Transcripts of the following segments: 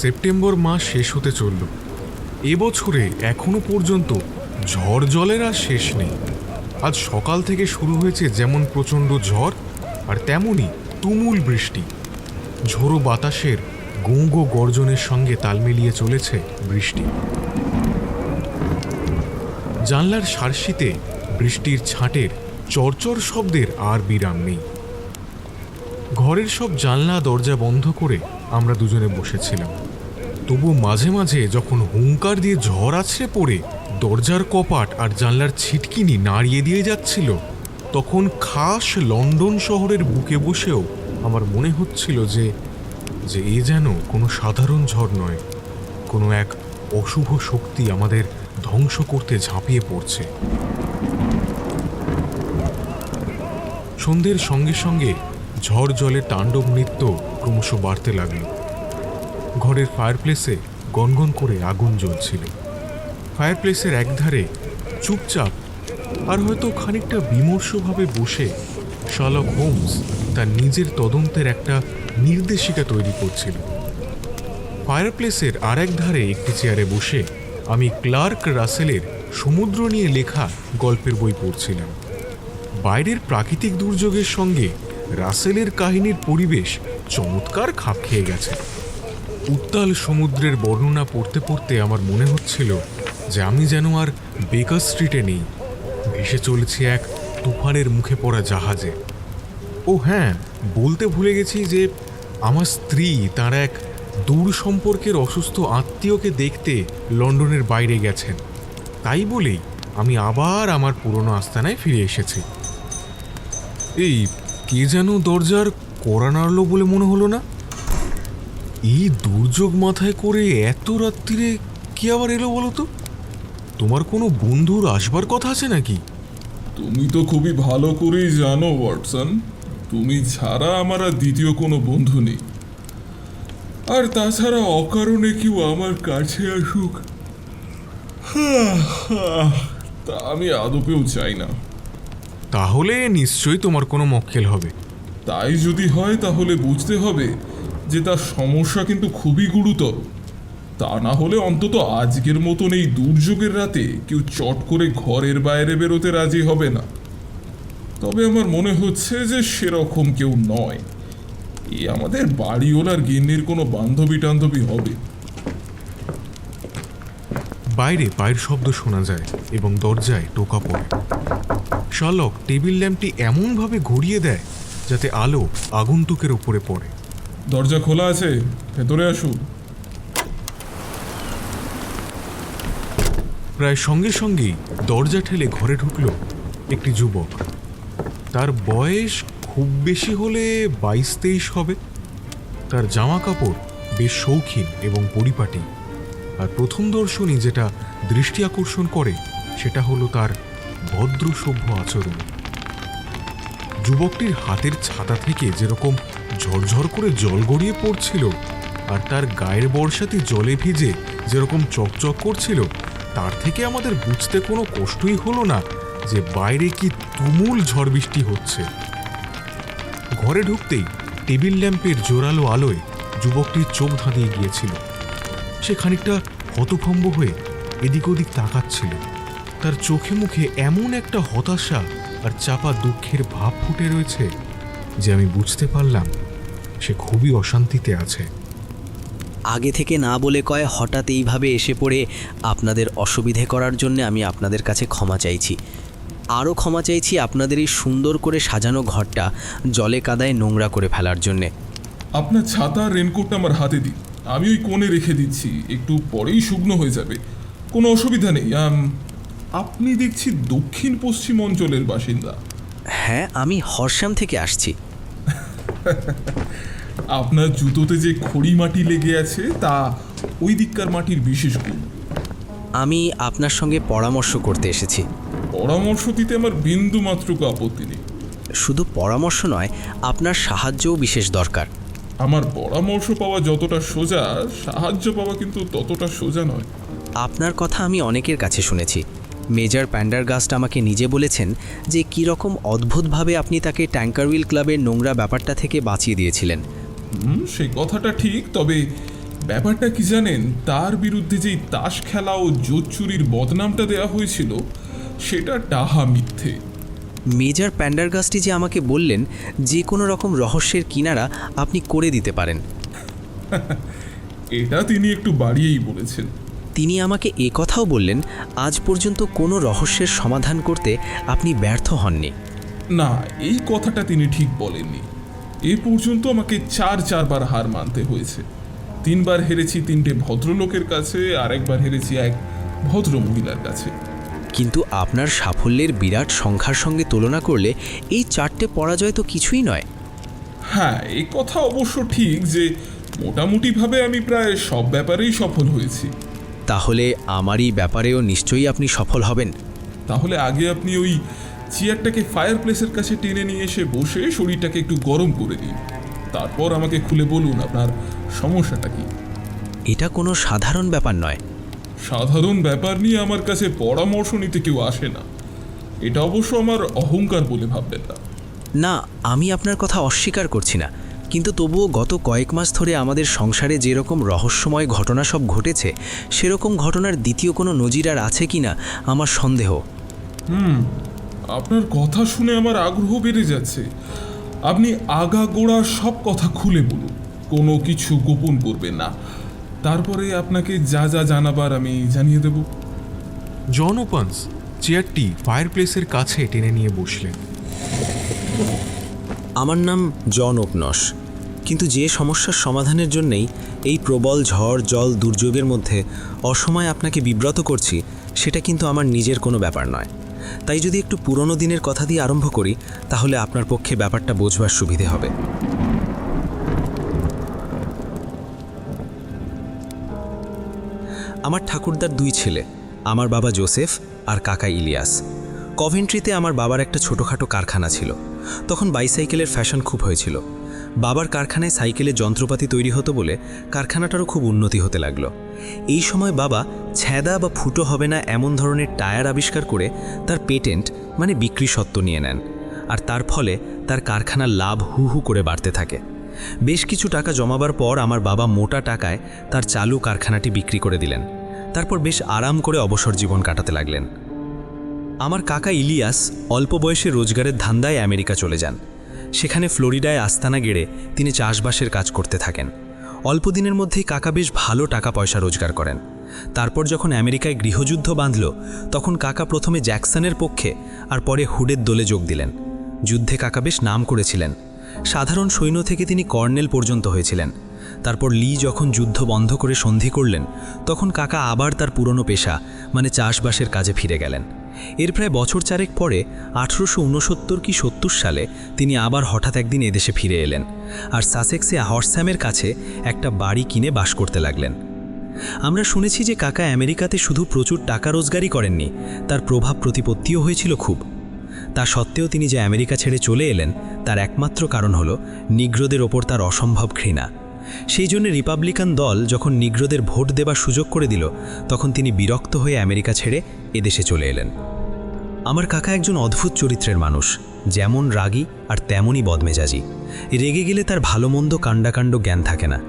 September মাস শেষ হতে চলল। এবছরে এখনো পর্যন্ত ঝড় জলের আর শেষ নেই। আজ সকাল থেকে শুরু হয়েছে যেমন প্রচণ্ড ঝড়, আর তেমনই তুমুল বৃষ্টি। ঝোড়ো বাতাসের গোঁ গোঁ গর্জনের সঙ্গে তাল মিলিয়ে চলেছে বৃষ্টি। জানলার সার্সিতে বৃষ্টির ছাঁটের চরচর শব্দের আর বিরাম নেই। ঘরের সব জানলা দরজা বন্ধ করে আমরা দুজনে বসেছিলাম। তবু মাঝে মাঝে যখন হুঙ্কার দিয়ে ঝড় আছড়ে পড়ে দরজার কপাট আর জানলার ছিটকিনি নাড়িয়ে দিয়ে যাচ্ছিল, তখন খাস লন্ডন শহরের বুকে বসেও আমার মনে হচ্ছিল যে এ যেন কোনো সাধারণ ঝড় নয়, কোনো এক অশুভ শক্তি আমাদের ধ্বংস করতে ঝাঁপিয়ে পড়ছে। সন্ধ্যের সঙ্গে সঙ্গে ঝড় জলের তাণ্ডব নৃত্য ক্রমশ বাড়তে লাগল। ঘরের ফায়ারপ্লেসে গনগন করে আগুন জ্বলছিল। ফায়ারপ্লেসের একধারে চুপচাপ আর হয়তো খানিকটা বিমর্ষভাবে বসে শার্লক হোমস তার নিজের তদন্তের একটা নির্দেশিকা তৈরি করছিল। ফায়ারপ্লেসের আর এক ধারে একটি চেয়ারে বসে আমি ক্লার্ক রাসেলের সমুদ্র নিয়ে লেখা গল্পের বই পড়ছিলাম। বাইরের প্রাকৃতিক দুর্যোগের সঙ্গে রাসেলের কাহিনীর পরিবেশ চমৎকার খাপ খেয়ে গেছে। উত্তাল সমুদ্রের বর্ণনা পড়তে পড়তে আমার মনে হচ্ছিল যে আমি যেন আর বেকার স্ট্রিটে নেই, ভেসে চলেছি এক তুফানের মুখে পড়া জাহাজে। ও হ্যাঁ, বলতে ভুলে গেছি যে আমার স্ত্রী তার এক দূর সম্পর্কের অসুস্থ আত্মীয়কে দেখতে লন্ডনের বাইরে গেছেন। তাই বলেই আমি আবার আমার পুরনো আস্তানায় ফিরে এসেছি। এই কে যেন দরজার কড়া নাড়ল বলে মনে হলো না? এই দুর্যোগ মাথায় করে এত রাত্রিরে কি আবার এলো বলো তো? তোমার কোনো বন্ধুর আসবার কথা আছে নাকি? তুমি তো খুবই ভালো করেই জানো ওয়াটসন, তুমি ছাড়া আমার আর দ্বিতীয় কোনো বন্ধু নেই। আর তাছাড়া অকারণে কেউ আমার কাছে আসুক তা আমি আদপেও চাই না। তাহলে নিশ্চয়ই তোমার কোনো মক্কেল হবে। তাই যদি হয় তাহলে বুঝতে হবে যে তার সমস্যা কিন্তু খুবই গুরুতর। তা না হলে অন্তত আজকের মতন এই দুর্যোগের রাতে কেউ চট করে ঘরের বাইরে বেরোতে রাজি হবে না। তবে আমার মনে হচ্ছে যে সেরকম কেউ নয়। এই আমাদের বাড়িওয়ালার গিন্নির কোনো বান্ধবী টান্ধবী হবে। বাইরে পায়ের শব্দ শোনা যায় এবং দরজায় টোকা পড়ে। শার্লক টেবিল ল্যাম্পটি এমনভাবে ঘুরিয়ে দেয় যাতে আলো আগন্তুকের উপরে পড়ে। দরজা খোলা আছে, ভেতরে আসুন। প্রায় সঙ্গে সঙ্গেই দরজা ঠেলে ঘরে ঢুকল একটি যুবক। তার বয়স খুব বেশি হলে 22-23 হবে। তার জামা কাপড় বেশ শৌখিন এবং পরিপাটি, আর প্রথম দর্শনই যেটা দৃষ্টি আকর্ষণ করে সেটা হলো তার ভদ্র সভ্য আচরণ। যুবকটির হাতের ছাতা থেকে যেরকম ঝরঝর করে জল গড়িয়ে পড়ছিল, আর তার গায়ের বর্ষাতি জলে ভিজে যেরকম চকচক করছিল, তার থেকে আমাদের বুঝতে কোনো কষ্টই হলো না যে বাইরে কি তুমুল ঝড় বৃষ্টি হচ্ছে। ঘরে ঢুকতেই টেবিল ল্যাম্পের জোরালো আলোয় যুবকটির চোখ ধাঁধিয়ে গিয়েছিল। সে খানিকটা হতভম্ব হয়ে এদিক ওদিক তাকাচ্ছিল। তার চোখে মুখে এমন একটা হতাশা আর চাপা দুঃখের ভাব ফুটে রয়েছে যে আমি বুঝতে পারলাম সে খুবই অশান্তিতে আছে। আগে থেকে না বলে কয় হঠাৎ এইভাবে এসে পড়ে আপনাদের অসুবিধে করার জন্য আমি আপনাদের কাছে ক্ষমা চাইছি। আরও ক্ষমা চাইছি আপনাদের এই সুন্দর করে সাজানো ঘরটা জলে কাদায় নোংরা করে ফেলার জন্যে। আপনার ছাতা রেনকোটটা আমার হাতে দিন, আমি ওই কোণে রেখে দিচ্ছি, একটু পরেই শুকনো হয়ে যাবে, কোনো অসুবিধা নেই। আপনি দেখছি দক্ষিণ পশ্চিম অঞ্চলের বাসিন্দা। হ্যাঁ, আমি হরশ্যাম থেকে আসছি। আপনার জুতোতে যে খড়ি মাটি লেগে আছে তা ওই দিককার মাটির বিশেষ গুণ। আমি আপনার সঙ্গে পরামর্শ করতে এসেছি। পরামর্শ দিতে আমার বিন্দু মাত্রকও আপত্তি নেই। শুধু পরামর্শ নয়, আপনার সাহায্যও বিশেষ দরকার। আমার পরামর্শ পাওয়া যতটা সোজা, সাহায্য পাওয়া কিন্তু ততটা সোজা নয়। আপনার কথা আমি অনেকের কাছে শুনেছি। মেজর প্যান্ডারগাস্ট আমাকে নিজে বলেছেন যে কীরকম অদ্ভুতভাবে আপনি তাকে ট্যাঙ্কারউইল ক্লাবের নোংরা ব্যাপারটা থেকে বাঁচিয়ে দিয়েছিলেন। সেই কথাটা ঠিক, তবে ব্যাপারটা কি জানেন, তার বিরুদ্ধে যেই তাস খেলা ও জোত চুরির বদনামটা দেওয়া হয়েছিল সেটা ডাহা মিথ্যে। মেজর প্যান্ডারগাস্টি যে আমাকে বললেন যে কোনো রকম রহস্যের কিনারা আপনি করে দিতে পারেন। এটা তিনি একটু বাড়িয়েই বলেছেন। তিনি আমাকে কথাও বললেন আজ পর্যন্ত কোনো রহস্যের সমাধান করতে আপনি ব্যর্থ হননি। না, এই কথাটা তিনি ঠিক বলেননি। এ পর্যন্ত আমাকে চারবার হার মানতে হয়েছে। 3বার হেরেছি 3টে ভদ্রলোকের কাছে, আর একবার হেরেছি এক ভদ্র মহিলার কাছে। কিন্তু আপনার সাফল্যের বিরাট সংখ্যার সঙ্গে তুলনা করলে এই 4টে পরাজয় তো কিছুই নয়। হ্যাঁ, এই কথা অবশ্য ঠিক যে মোটামুটিভাবে আমি প্রায় সব ব্যাপারেই সফল হয়েছি। তাহলে আমারই ব্যাপারেও নিশ্চয়ই আপনি সফল হবেন। তাহলে আগে আপনি ওই চেয়ারটাকে ফায়ার প্লেসের কাছে টেনে নিয়ে এসে বসে শরীরটাকে একটু গরম করে দিন, তারপর আমাকে খুলে বলুন আপনার সমস্যাটা কি। এটা কোনো সাধারণ ব্যাপার নয়। সাধারণ ব্যাপার নিয়ে আমার কাছে পরামর্শ নিতে কেউ আসে না, এটা অবশ্য আমার অহংকার বলে ভাববেন না। না, আমি আপনার কথা অস্বীকার করছি না, কিন্তু তবুও গত কয়েক মাস ধরে আমাদের সংসারে যেরকম রহস্যময় ঘটনা সব ঘটেছে সেরকম ঘটনার দ্বিতীয় কোনো নজির আর আছে কি না আমার সন্দেহ। আপনার কথা শুনে আমার আগ্রহ বেড়ে যাচ্ছে। আপনি আগাগোড়া সব কথা খুলে বলুন, কোনো কিছু গোপন করবেন না। তারপরে আপনাকে যা যা জানাবার আমি জানিয়ে দেব। জন ওপান্স চেয়ারটি ফায়ার প্লেসের কাছে টেনে নিয়ে বসলেন। আমার নাম জন ওপনস, কিন্তু যে সমস্যার সমাধানের জন্যেই এই প্রবল ঝড় জল দুর্যোগের মধ্যে অসময়ে আপনাকে বিব্রত করছি সেটা কিন্তু আমার নিজের কোনো ব্যাপার নয়। তাই যদি একটু পুরনো দিনের কথা দিয়ে আরম্ভ করি তাহলে আপনার পক্ষে ব্যাপারটা বোঝবার সুবিধে হবে। আমার ঠাকুরদার 2 ছেলে, আমার বাবা জোসেফ আর কাকা ইলিয়াস। কভেন্ট্রিতে আমার বাবার একটা ছোটোখাটো কারখানা ছিল। তখন বাইসাইকেলের ফ্যাশন খুব হয়েছিল। বাবার কারখানায় সাইকেলের যন্ত্রপাতি তৈরি হতো বলে কারখানাটারও খুব উন্নতি হতে লাগলো। এই সময় বাবা ছ্যাদা বা ফুটো হবে না এমন ধরনের টায়ার আবিষ্কার করে তার পেটেন্ট মানে বিক্রি সত্ত্ব নিয়ে নেন, আর তার ফলে তার কারখানার লাভ হু হু করে বাড়তে থাকে। বেশ কিছু টাকা জমাবার পর আমার বাবা মোটা টাকায় তার চালু কারখানাটি বিক্রি করে দিলেন। তারপর বেশ আরাম করে অবসর জীবন কাটাতে লাগলেন। আমার কাকা ইলিয়াস অল্প বয়সে রোজগারের ধান্দায় আমেরিকা চলে যান। সেখানে ফ্লোরিডায় আস্তানা গেড়ে তিনি চাষবাসের কাজ করতে থাকেন। অল্প দিনের মধ্যেই কাকা বেশ ভালো টাকা পয়সা রোজগার করেন। তারপর যখন আমেরিকায় গৃহযুদ্ধ বাঁধল তখন কাকা প্রথমে জ্যাকসনের পক্ষে আর পরে হুডের দলে যোগ দিলেন। যুদ্ধে কাকা বেশ নাম করেছিলেন। সাধারণ সৈন্য থেকে তিনি কর্নেল পর্যন্ত হয়েছিলেন। তারপর লি যখন যুদ্ধ বন্ধ করে সন্ধি করলেন তখন কাকা আবার তার পুরনো পেশা মানে চাষবাসের কাজে ফিরে গেলেন। এর প্রায় বছর 4 পরে 1869 কি 70 সালে তিনি আবার হঠাৎ একদিন এদেশে ফিরে এলেন আর সাসেক্সে হর্সহ্যামের কাছে একটা বাড়ি কিনে বাস করতে লাগলেন। আমরা শুনেছি যে কাকা আমেরিকাতে শুধু প্রচুর টাকা রোজগারই করেননি, তার প্রভাব প্রতিপত্তিও হয়েছিল খুব। তা সত্ত্বেও তিনি যে আমেরিকা ছেড়ে চলে এলেন তার একমাত্র কারণ হলো নিগ্রোদের ওপর তার অসম্ভব ঘৃণা। সেই জন্য রিপাবলিকান দল যখন নিগ্রোদের ভোট দেবার সুযোগ করে দিল তখন তিনি বিরক্ত হয়ে আমেরিকা ছেড়ে এদেশে চলে এলেন। আমার কাকা একজন অদ্ভুত চরিত্রের মানুষ, যেমন রাগী আর তেমনই বদমেজাজি। রেগে গেলে তার ভালো মন্দ কাণ্ডাকাণ্ড জ্ঞান থাকে না।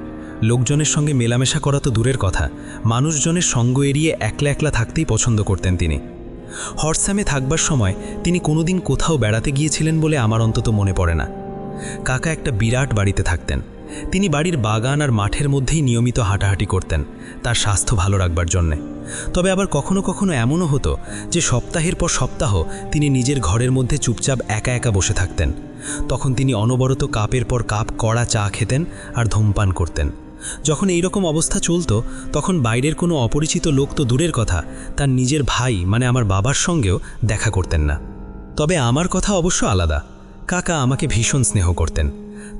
লোকজনের সঙ্গে মেলামেশা করা তো দূরের কথা, মানুষজনের সঙ্গ এড়িয়ে একলা একলা থাকতেই পছন্দ করতেন তিনি। হর্সহ্যামে থাকবার সময় তিনি কোনোদিন কোথাও বেড়াতে গিয়েছিলেন বলে আমার অন্তত মনে পড়ে না। কাকা একটা বিরাট বাড়িতে থাকতেন। তিনি বাড়ির বাগান আর মাঠের মধ্যেই নিয়মিত হাঁটাহাঁটি করতেন তার স্বাস্থ্য ভালো রাখবার জন্যে। তবে আবার কখনো কখনো এমনও হতো যে সপ্তাহের পর সপ্তাহ তিনি নিজের ঘরের মধ্যে চুপচাপ একা একা বসে থাকতেন। তখন তিনি অনবরত কাপের পর কাপ কড়া চা খেতেন আর ধূমপান করতেন। যখন এই রকম অবস্থা চলতো তখন বাইরের কোনো অপরিচিত লোক তো দূরের কথা, তার নিজের ভাই মানে আমার বাবার সঙ্গেও দেখা করতেন না। তবে আমার কথা অবশ্য আলাদা। কাকা আমাকে ভীষণ স্নেহ করতেন।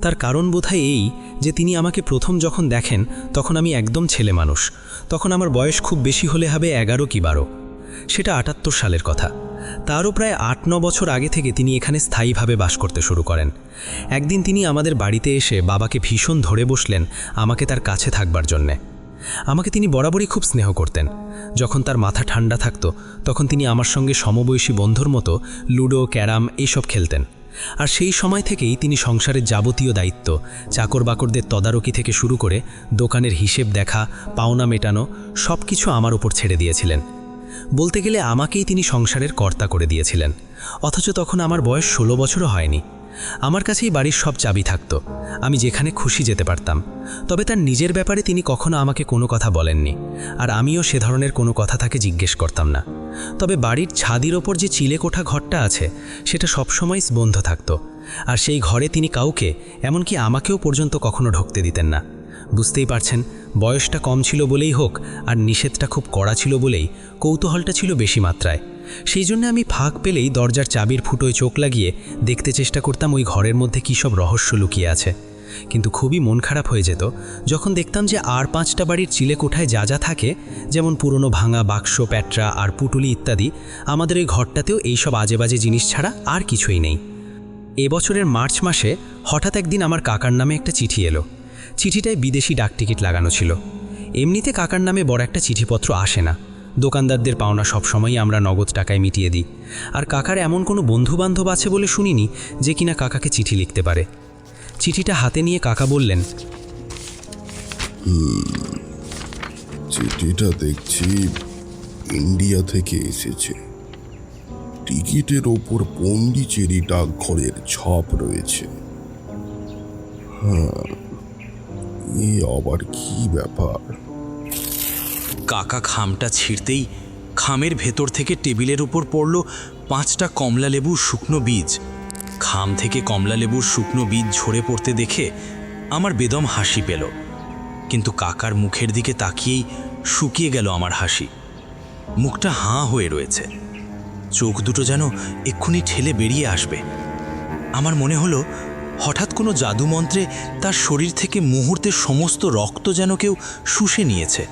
তার কারণ বোধহয় এই যে তিনি আমাকে প্রথম যখন দেখেন তখন আমি একদম ছেলে মানুষ। তখন আমার বয়স খুব বেশি হলে হবে 11 কি 12। সেটা 78 সালের কথা। তারও প্রায় 8-9 বছর আগে থেকে তিনি এখানে স্থায়ীভাবে বাস করতে শুরু করেন। একদিন তিনি আমাদের বাড়িতে এসে বাবাকে ভীষণ ধরে বসলেন আমাকে তার কাছে থাকবার জন্যে। আমাকে তিনি বরাবরই খুব স্নেহ করতেন। যখন তার মাথা ঠান্ডা থাকতো তখন তিনি আমার সঙ্গে সমবয়সী বন্ধুর মতো লুডো ক্যারাম এইসব খেলতেন। আর সেই সময় থেকেই তিনি সংসারের যাবতীয় দায়িত্ব, চাকর বাকরদের তদারকি থেকে শুরু করে দোকানের হিসেব দেখা, পাওনা মেটানো সব কিছু আমার উপর ছেড়ে দিয়েছিলেন। বলতে গেলে আমাকেই তিনি সংসারের কর্তা করে দিয়েছিলেন। অথচ তখন আমার বয়স 16 বছরও হয়নি। আমার কাছেই বাড়ির সব চাবি থাকতো, আমি যেখানে খুশি যেতে পারতাম। তবে তার নিজের ব্যাপারে তিনি কখনো আমাকে কোনো কথা বলেননি, আর আমিও সে ধরনের কোনো কথা তাকে জিজ্ঞেস করতাম না। তবে বাড়ির ছাদের ওপর যে চিলেকোঠা ঘরটা আছে সেটা সবসময় বন্ধ থাকতো, আর সেই ঘরে তিনি কাউকে, এমনকি আমাকেও পর্যন্ত কখনো ঢুকতে দিতেন না। বুঝতেই পারছেন, বয়সটা কম ছিল বলেই হোক আর নিষেধটা খুব কড়া ছিল বলেই কৌতূহলটা ছিল বেশি মাত্রায়। সেই জন্য আমি ফাঁক পেলেই দরজার চাবির ফুটোয় চোখ লাগিয়ে দেখতে চেষ্টা করতাম ওই ঘরের মধ্যে কী সব রহস্য লুকিয়ে আছে। কিন্তু খুবই মন খারাপ হয়ে যেত যখন দেখতাম যে আর 5টা বাড়ির চিলেকোঠায় যা যা থাকে, যেমন পুরনো ভাঙা বাক্স, প্যাটরা আর পুটুলি ইত্যাদি, আমাদের ওই ঘরটাতেও এইসব আজে বাজে জিনিস ছাড়া আর কিছুই নেই। এবছরের মার্চ মাসে হঠাৎ একদিন আমার কাকার নামে একটা চিঠি এলো। চিঠিটায় বিদেশি ডাকটিকিট লাগানো ছিল। এমনিতে কাকার নামে বড় একটা চিঠিপত্র আসে না, দোকানদারদের পাওনা সবসময়ই আমরা নগদ টাকায় মিটিয়ে দিই। আর কাকার এমন কোনো বন্ধুবান্ধব আছে বলে শুনিনি যে কিনা কাকাকে চিঠি লিখতে পারে। চিঠিটা হাতে নিয়ে কাকা বললেন, চিঠিটা দেখছি ইন্ডিয়া থেকে এসেছে। টিকিটের ওপর পন্ডিচেরি ডাকঘরের ছাপ রয়েছে। হ্যাঁ, এ আবার কি ব্যাপার? কাকা খামটা ছিঁড়তেই খামের ভেতর থেকে টেবিলের উপর পড়ল 5টা কমলালেবুর শুকনো বীজ। খাম থেকে কমলালেবুর শুকনো বীজ ঝরে পড়তে দেখে আমার বেদম হাসি পেল, কিন্তু কাকার মুখের দিকে তাকিয়েই শুকিয়ে গেল আমার হাসি। মুখটা হাঁ হয়ে রয়েছে, চোখ দুটো যেন এক্ষুনি ঠেলে বেরিয়ে আসবে। আমার মনে হলো হঠাৎ কোনো জাদুমন্ত্রে তার শরীর থেকে মুহূর্তে সমস্ত রক্ত যেন কেউ শুষে নিয়েছে।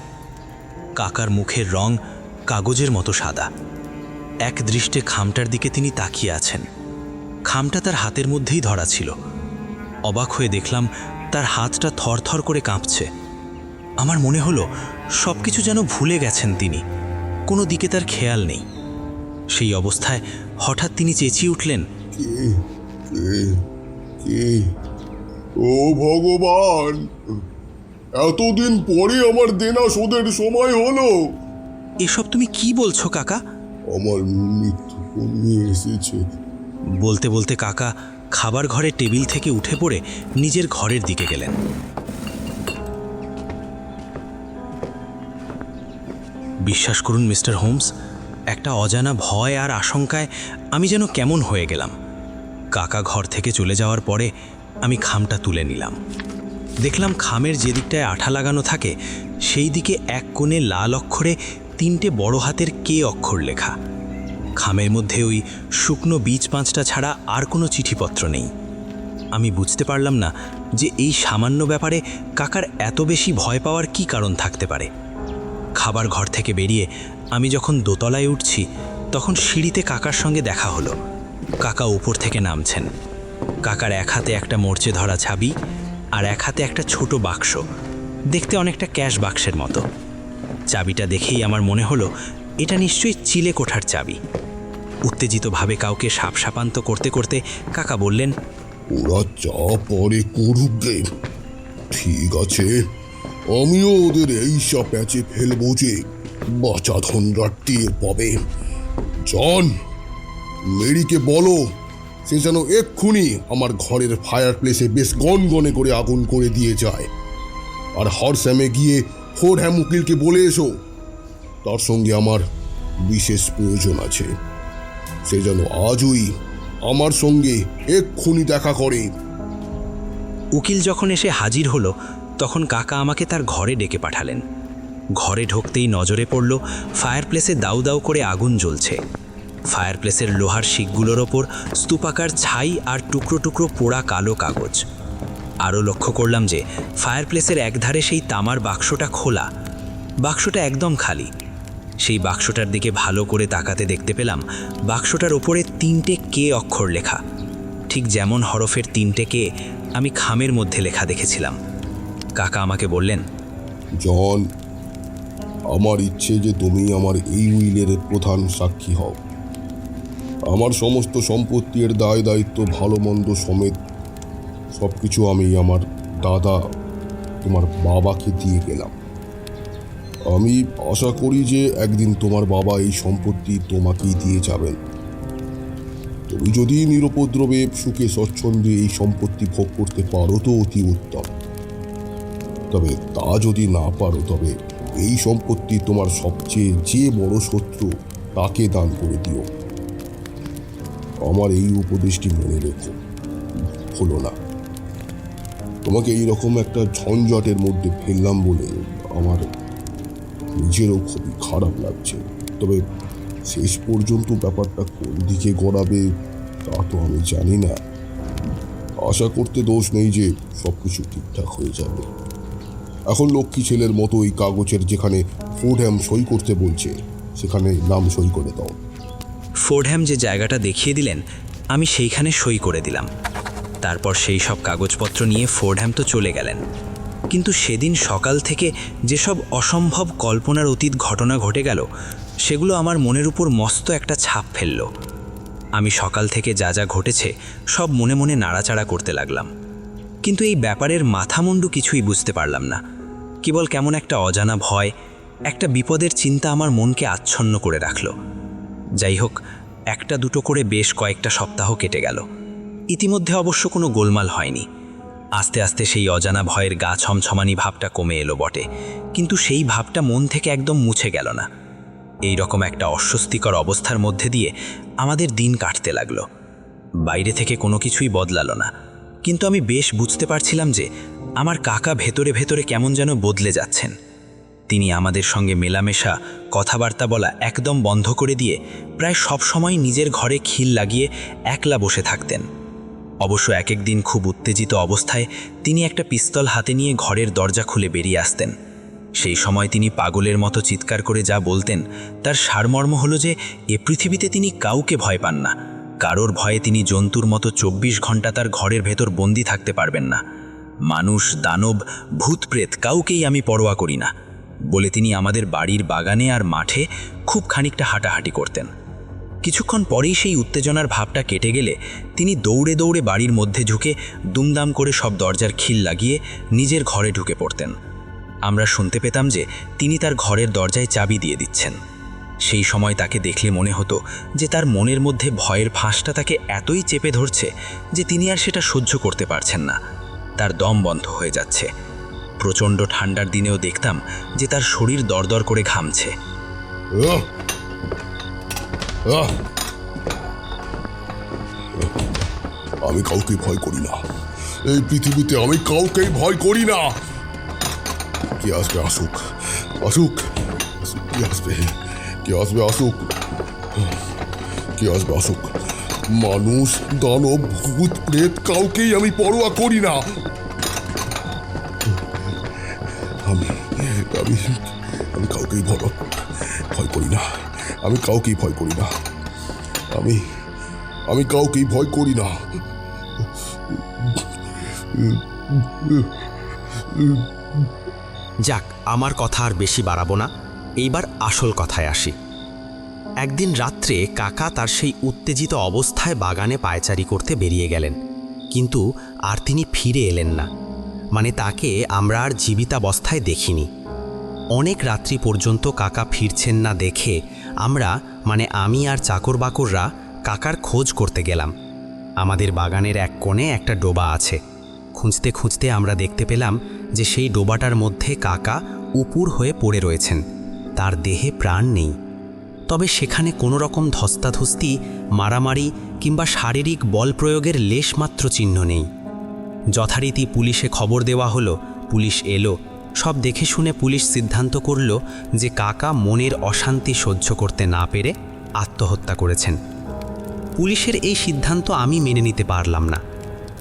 কাকার মুখের রং কাগজের মতো সাদা। এক দৃষ্টে খামটার দিকে তিনি তাকিয়ে আছেন। খামটা তার হাতের মধ্যেই ধরা ছিল। অবাক হয়ে দেখলাম তার হাতটা থরথর করে কাঁপছে। আমার মনে হলো সব কিছু যেন ভুলে গেছেন তিনি, কোনো দিকে তার খেয়াল নেই। সেই অবস্থায় হঠাৎ তিনি চেঁচিয়ে উঠলেন, কে? ও ভগবান, এতদিন পরে আমার দেনা শোধের সময় হলো। এসব তুমি কি বলছো কাকা? আমার মৃত্যু নিয়ে এসেছে। বলতে বলতে কাকা খাবার ঘরের টেবিল থেকে উঠে পড়ে নিজের ঘরের দিকে গেলেন। বিশ্বাস করুন মিস্টার হোমস, একটা অজানা ভয় আর আশঙ্কায় আমি যেন কেমন হয়ে গেলাম। কাকা ঘর থেকে চলে যাওয়ার পরে আমি খামটা তুলে নিলাম। দেখলাম খামের যে দিকটায় আঠা লাগানো থাকে সেই দিকে এক কোণে লাল অক্ষরে 3টে বড় হাতের কে অক্ষর লেখা। খামের মধ্যে ওই শুকনো বীজ 5টা ছাড়া আর কোনো চিঠিপত্র নেই। আমি বুঝতে পারলাম না যে এই সামান্য ব্যাপারে কাকার এত বেশি ভয় পাওয়ার কি কারণ থাকতে পারে। খাবার ঘর থেকে বেরিয়ে আমি যখন দোতলায় উঠছি তখন সিঁড়িতে কাকার সঙ্গে দেখা হলো। কাকা উপর থেকে নামছেন। কাকার এক হাতে একটা মরচে ধরা চাবি আর এক হাতে একটা ছোট বাক্স, দেখতে অনেকটা ক্যাশ বাক্সের মতো। চাবিটা দেখেই আমার মনে হলো এটা নিশ্চয়ই চিলেকোঠার চাবি। উত্তেজিতভাবে কাউকে সাপসাপান্ত করতে করতে কাকা বললেন, ওরা যা পরে করুক গে, ঠিক আছে, আমিও ওদের এইসব প্যাচে ফেলবো যে বাঁচা ধনরা টের পাবে। জন, মেরিকে বলো সে যেন এক্ষুনি আমার ঘরের ফায়ার প্লেসে বেশ গনগনে করে আগুন করে দিয়ে যায়। আর হরস্যামে গিয়ে ফোরহ্যাম উকিলকে বলে এসো তার সঙ্গে আমার বিশেষ প্রয়োজন আছে। সে যেন আজই আমার সঙ্গে এক্ষুনি দেখা করে। উকিল যখন এসে হাজির হলো তখন কাকা আমাকে তার ঘরে ডেকে পাঠালেন। ঘরে ঢুকতেই নজরে পড়ল ফায়ার প্লেসে দাউ দাউ করে আগুন জ্বলছে। ফায়ার প্লেসের লোহার শিকগুলোর ওপর স্তূপাকার ছাই আর টুকরো টুকরো পোড়া কালো কাগজ। আরও লক্ষ্য করলাম যে ফায়ার প্লেসের একধারে সেই তামার বাক্সটা খোলা, বাক্সটা একদম খালি। সেই বাক্সটার দিকে ভালো করে তাকাতে দেখতে পেলাম বাক্সটার ওপরে 3টে কে অক্ষর লেখা, ঠিক যেমন হরফের 3টে কে আমি খামের মধ্যে লেখা দেখেছিলাম। কাকা আমাকে বললেন, জন, আমার ইচ্ছে যে তুমি আমার এই উইলের প্রধান সাক্ষী হও। আমার সমস্ত সম্পত্তির দায় দায়িত্ব ভালো মন্দ সমেত সব কিছু আমি আমার দাদা তোমার বাবাকে দিয়ে গেলাম। আমি আশা করি যে একদিন তোমার বাবা এই সম্পত্তি তোমাকেই দিয়ে যাবেন। তুমি যদি নিরুপদ্রবে সুখে স্বচ্ছন্দে এই সম্পত্তি ভোগ করতে পারো তো অতি উত্তম, তবে তা যদি না পারো তবে এই সম্পত্তি তোমার সবচেয়ে যে বড় শত্রু তাকে দান করে দিও। আমার এই উপদেশটি মনে রেখো, হলো না। তোমাকে এইরকম একটা ঝঞ্ঝাটের মধ্যে ফেললাম বলে আমার নিজেরও খুবই খারাপ লাগছে, তবে শেষ পর্যন্ত ব্যাপারটা কোন দিকে গড়াবে তা তো আমি জানি না। আশা করতে দোষ নেই যে সবকিছু ঠিকঠাক হয়ে যাবে। এখন লক্ষ্মী ছেলের মতো এই কাগজের যেখানে ফোর্ডহ্যাম সই করতে বলছে সেখানে নাম সই করে দাও। ফোর্ডহ্যাম যে জায়গাটা দেখিয়ে দিলেন আমি সেইখানে সই করে দিলাম। তারপর সেই সব কাগজপত্র নিয়ে ফোর্ডহ্যাম তো চলে গেলেন, কিন্তু সেদিন সকাল থেকে যেসব অসম্ভব কল্পনার অতীত ঘটনা ঘটে গেল সেগুলো আমার মনের উপর মস্ত একটা ছাপ ফেলল। আমি সকাল থেকে যা যা ঘটেছে সব মনে মনে নাড়াচাড়া করতে লাগলাম, কিন্তু এই ব্যাপারের মাথামুন্ডু কিছুই বুঝতে পারলাম না। কেবল কেমন একটা অজানা ভয়, একটা বিপদের চিন্তা আমার মনকে আচ্ছন্ন করে রাখল। যাই হোক, একটা দুটো করে বেশ কয়েকটা সপ্তাহ কেটে গেল। ইতিমধ্যে অবশ্য কোনো গোলমাল হয়নি। আস্তে আস্তে সেই অজানা ভয়ের গা ছমছমানি ভাবটা কমে এলো বটে, কিন্তু সেই ভাবটা মন থেকে একদম মুছে গেল না। এই রকম একটা অস্বস্তিকর অবস্থার মধ্যে দিয়ে আমাদের দিন কাটতে লাগলো। বাইরে থেকে কোনো কিছুই বদলালো না, কিন্তু আমি বেশ বুঝতে পারছিলাম যে আমার কাকা ভেতরে ভেতরে কেমন যেন বদলে যাচ্ছেন। তিনি আমাদের সঙ্গে মেলামেশা, কথাবার্তা বলা একদম বন্ধ করে দিয়ে প্রায় সব সময় নিজের ঘরে খিল লাগিয়ে একলা বসে থাকতেন। অবশ্য এক এক দিন খুব উত্তেজিত অবস্থায় তিনি একটা পিস্তল হাতে নিয়ে ঘরের দরজা খুলে বেরিয়ে আসতেন। সেই সময় তিনি পাগলের মতো চিৎকার করে যা বলতেন তার সারমর্ম হলো যে এ পৃথিবীতে তিনি কাউকে ভয় পান না, কারোর ভয়ে তিনি জন্তুর মতো 24 ঘন্টা তার ঘরের ভেতর বন্দি থাকতে পারবেন না। মানুষ, দানব, ভূতপ্রেত কাউকেই আমি পরোয়া করি না বলে তিনি আমাদের বাড়ির বাগানে আর মাঠে খুব খানিকটা হাঁটাহাঁটি করতেন। কিছুক্ষণ পরেই সেই উত্তেজনার ভাবটা কেটে গেলে তিনি দৌড়ে দৌড়ে বাড়ির মধ্যে ঢুকে দুমদাম করে সব দরজার খিল লাগিয়ে নিজের ঘরে ঢুকে পড়তেন। আমরা শুনতে পেতাম যে তিনি তার ঘরের দরজায় চাবি দিয়ে দিচ্ছেন। সেই সময় তাকে দেখলে মনে হতো যে তার মনের মধ্যে ভয়ের ফাঁসটা তাকে এতই চেপে ধরছে যে তিনি আর সেটা সহ্য করতে পারছেন না। তার দম বন্ধ হয়ে যাচ্ছে। প্রচণ্ড ঠান্ডার দিনেও দেখতাম যে তার শরীর দরদর করে ঘামছে। আমি কাউকে ভয় করি না, এই পৃথিবীতে আমি কাউকেই ভয় করি না। কে আসবে আসুক, আসুক, কে আসবে, কে আসবে আসুক, কে আসবে আসুক। মানুষ, দানব, ভূত, প্রেত কাউকেই আমি পরোয়া করি না। আমি আমি আমি কাউকেই ভয় করি না। আমি কাউকেই ভয় করি না। আমি কাউকেই ভয় করি না। যাক, আমার কথা আর বেশি বাড়াবো না, এইবার আসল কথায় আসি। একদিন রাত্রে কাকা তার সেই উত্তেজিত অবস্থায় বাগানে পায়চারি করতে বেরিয়ে গেলেন, কিন্তু আর তিনি ফিরে এলেন না। মানে তাকে আমরা আর জীবিতাবস্থায় দেখিনি। অনেক রাত্রি পর্যন্ত কাকা ফিরছেন না দেখে আমরা, মানে আমি আর চাকর বাকররা কাকার খোঁজ করতে গেলাম। আমাদের বাগানের এক কোণে একটা ডোবা আছে। খুঁজতে খুঁজতে আমরা দেখতে পেলাম যে সেই ডোবাটার মধ্যে কাকা উপুর হয়ে পড়ে রয়েছেন, তার দেহে প্রাণ নেই। তবে সেখানে কোনো রকম ধস্তাধস্তি, মারামারি কিংবা শারীরিক বল প্রয়োগের লেশমাত্র চিহ্ন নেই। যথারীতি পুলিশে খবর দেওয়া হলো, পুলিশ এলো। সব দেখে শুনে পুলিশ সিদ্ধান্ত করল যে কাকা মনের অশান্তি সহ্য করতে না পেরে আত্মহত্যা করেছেন। পুলিশের এই সিদ্ধান্ত আমি মেনে নিতে পারলাম না,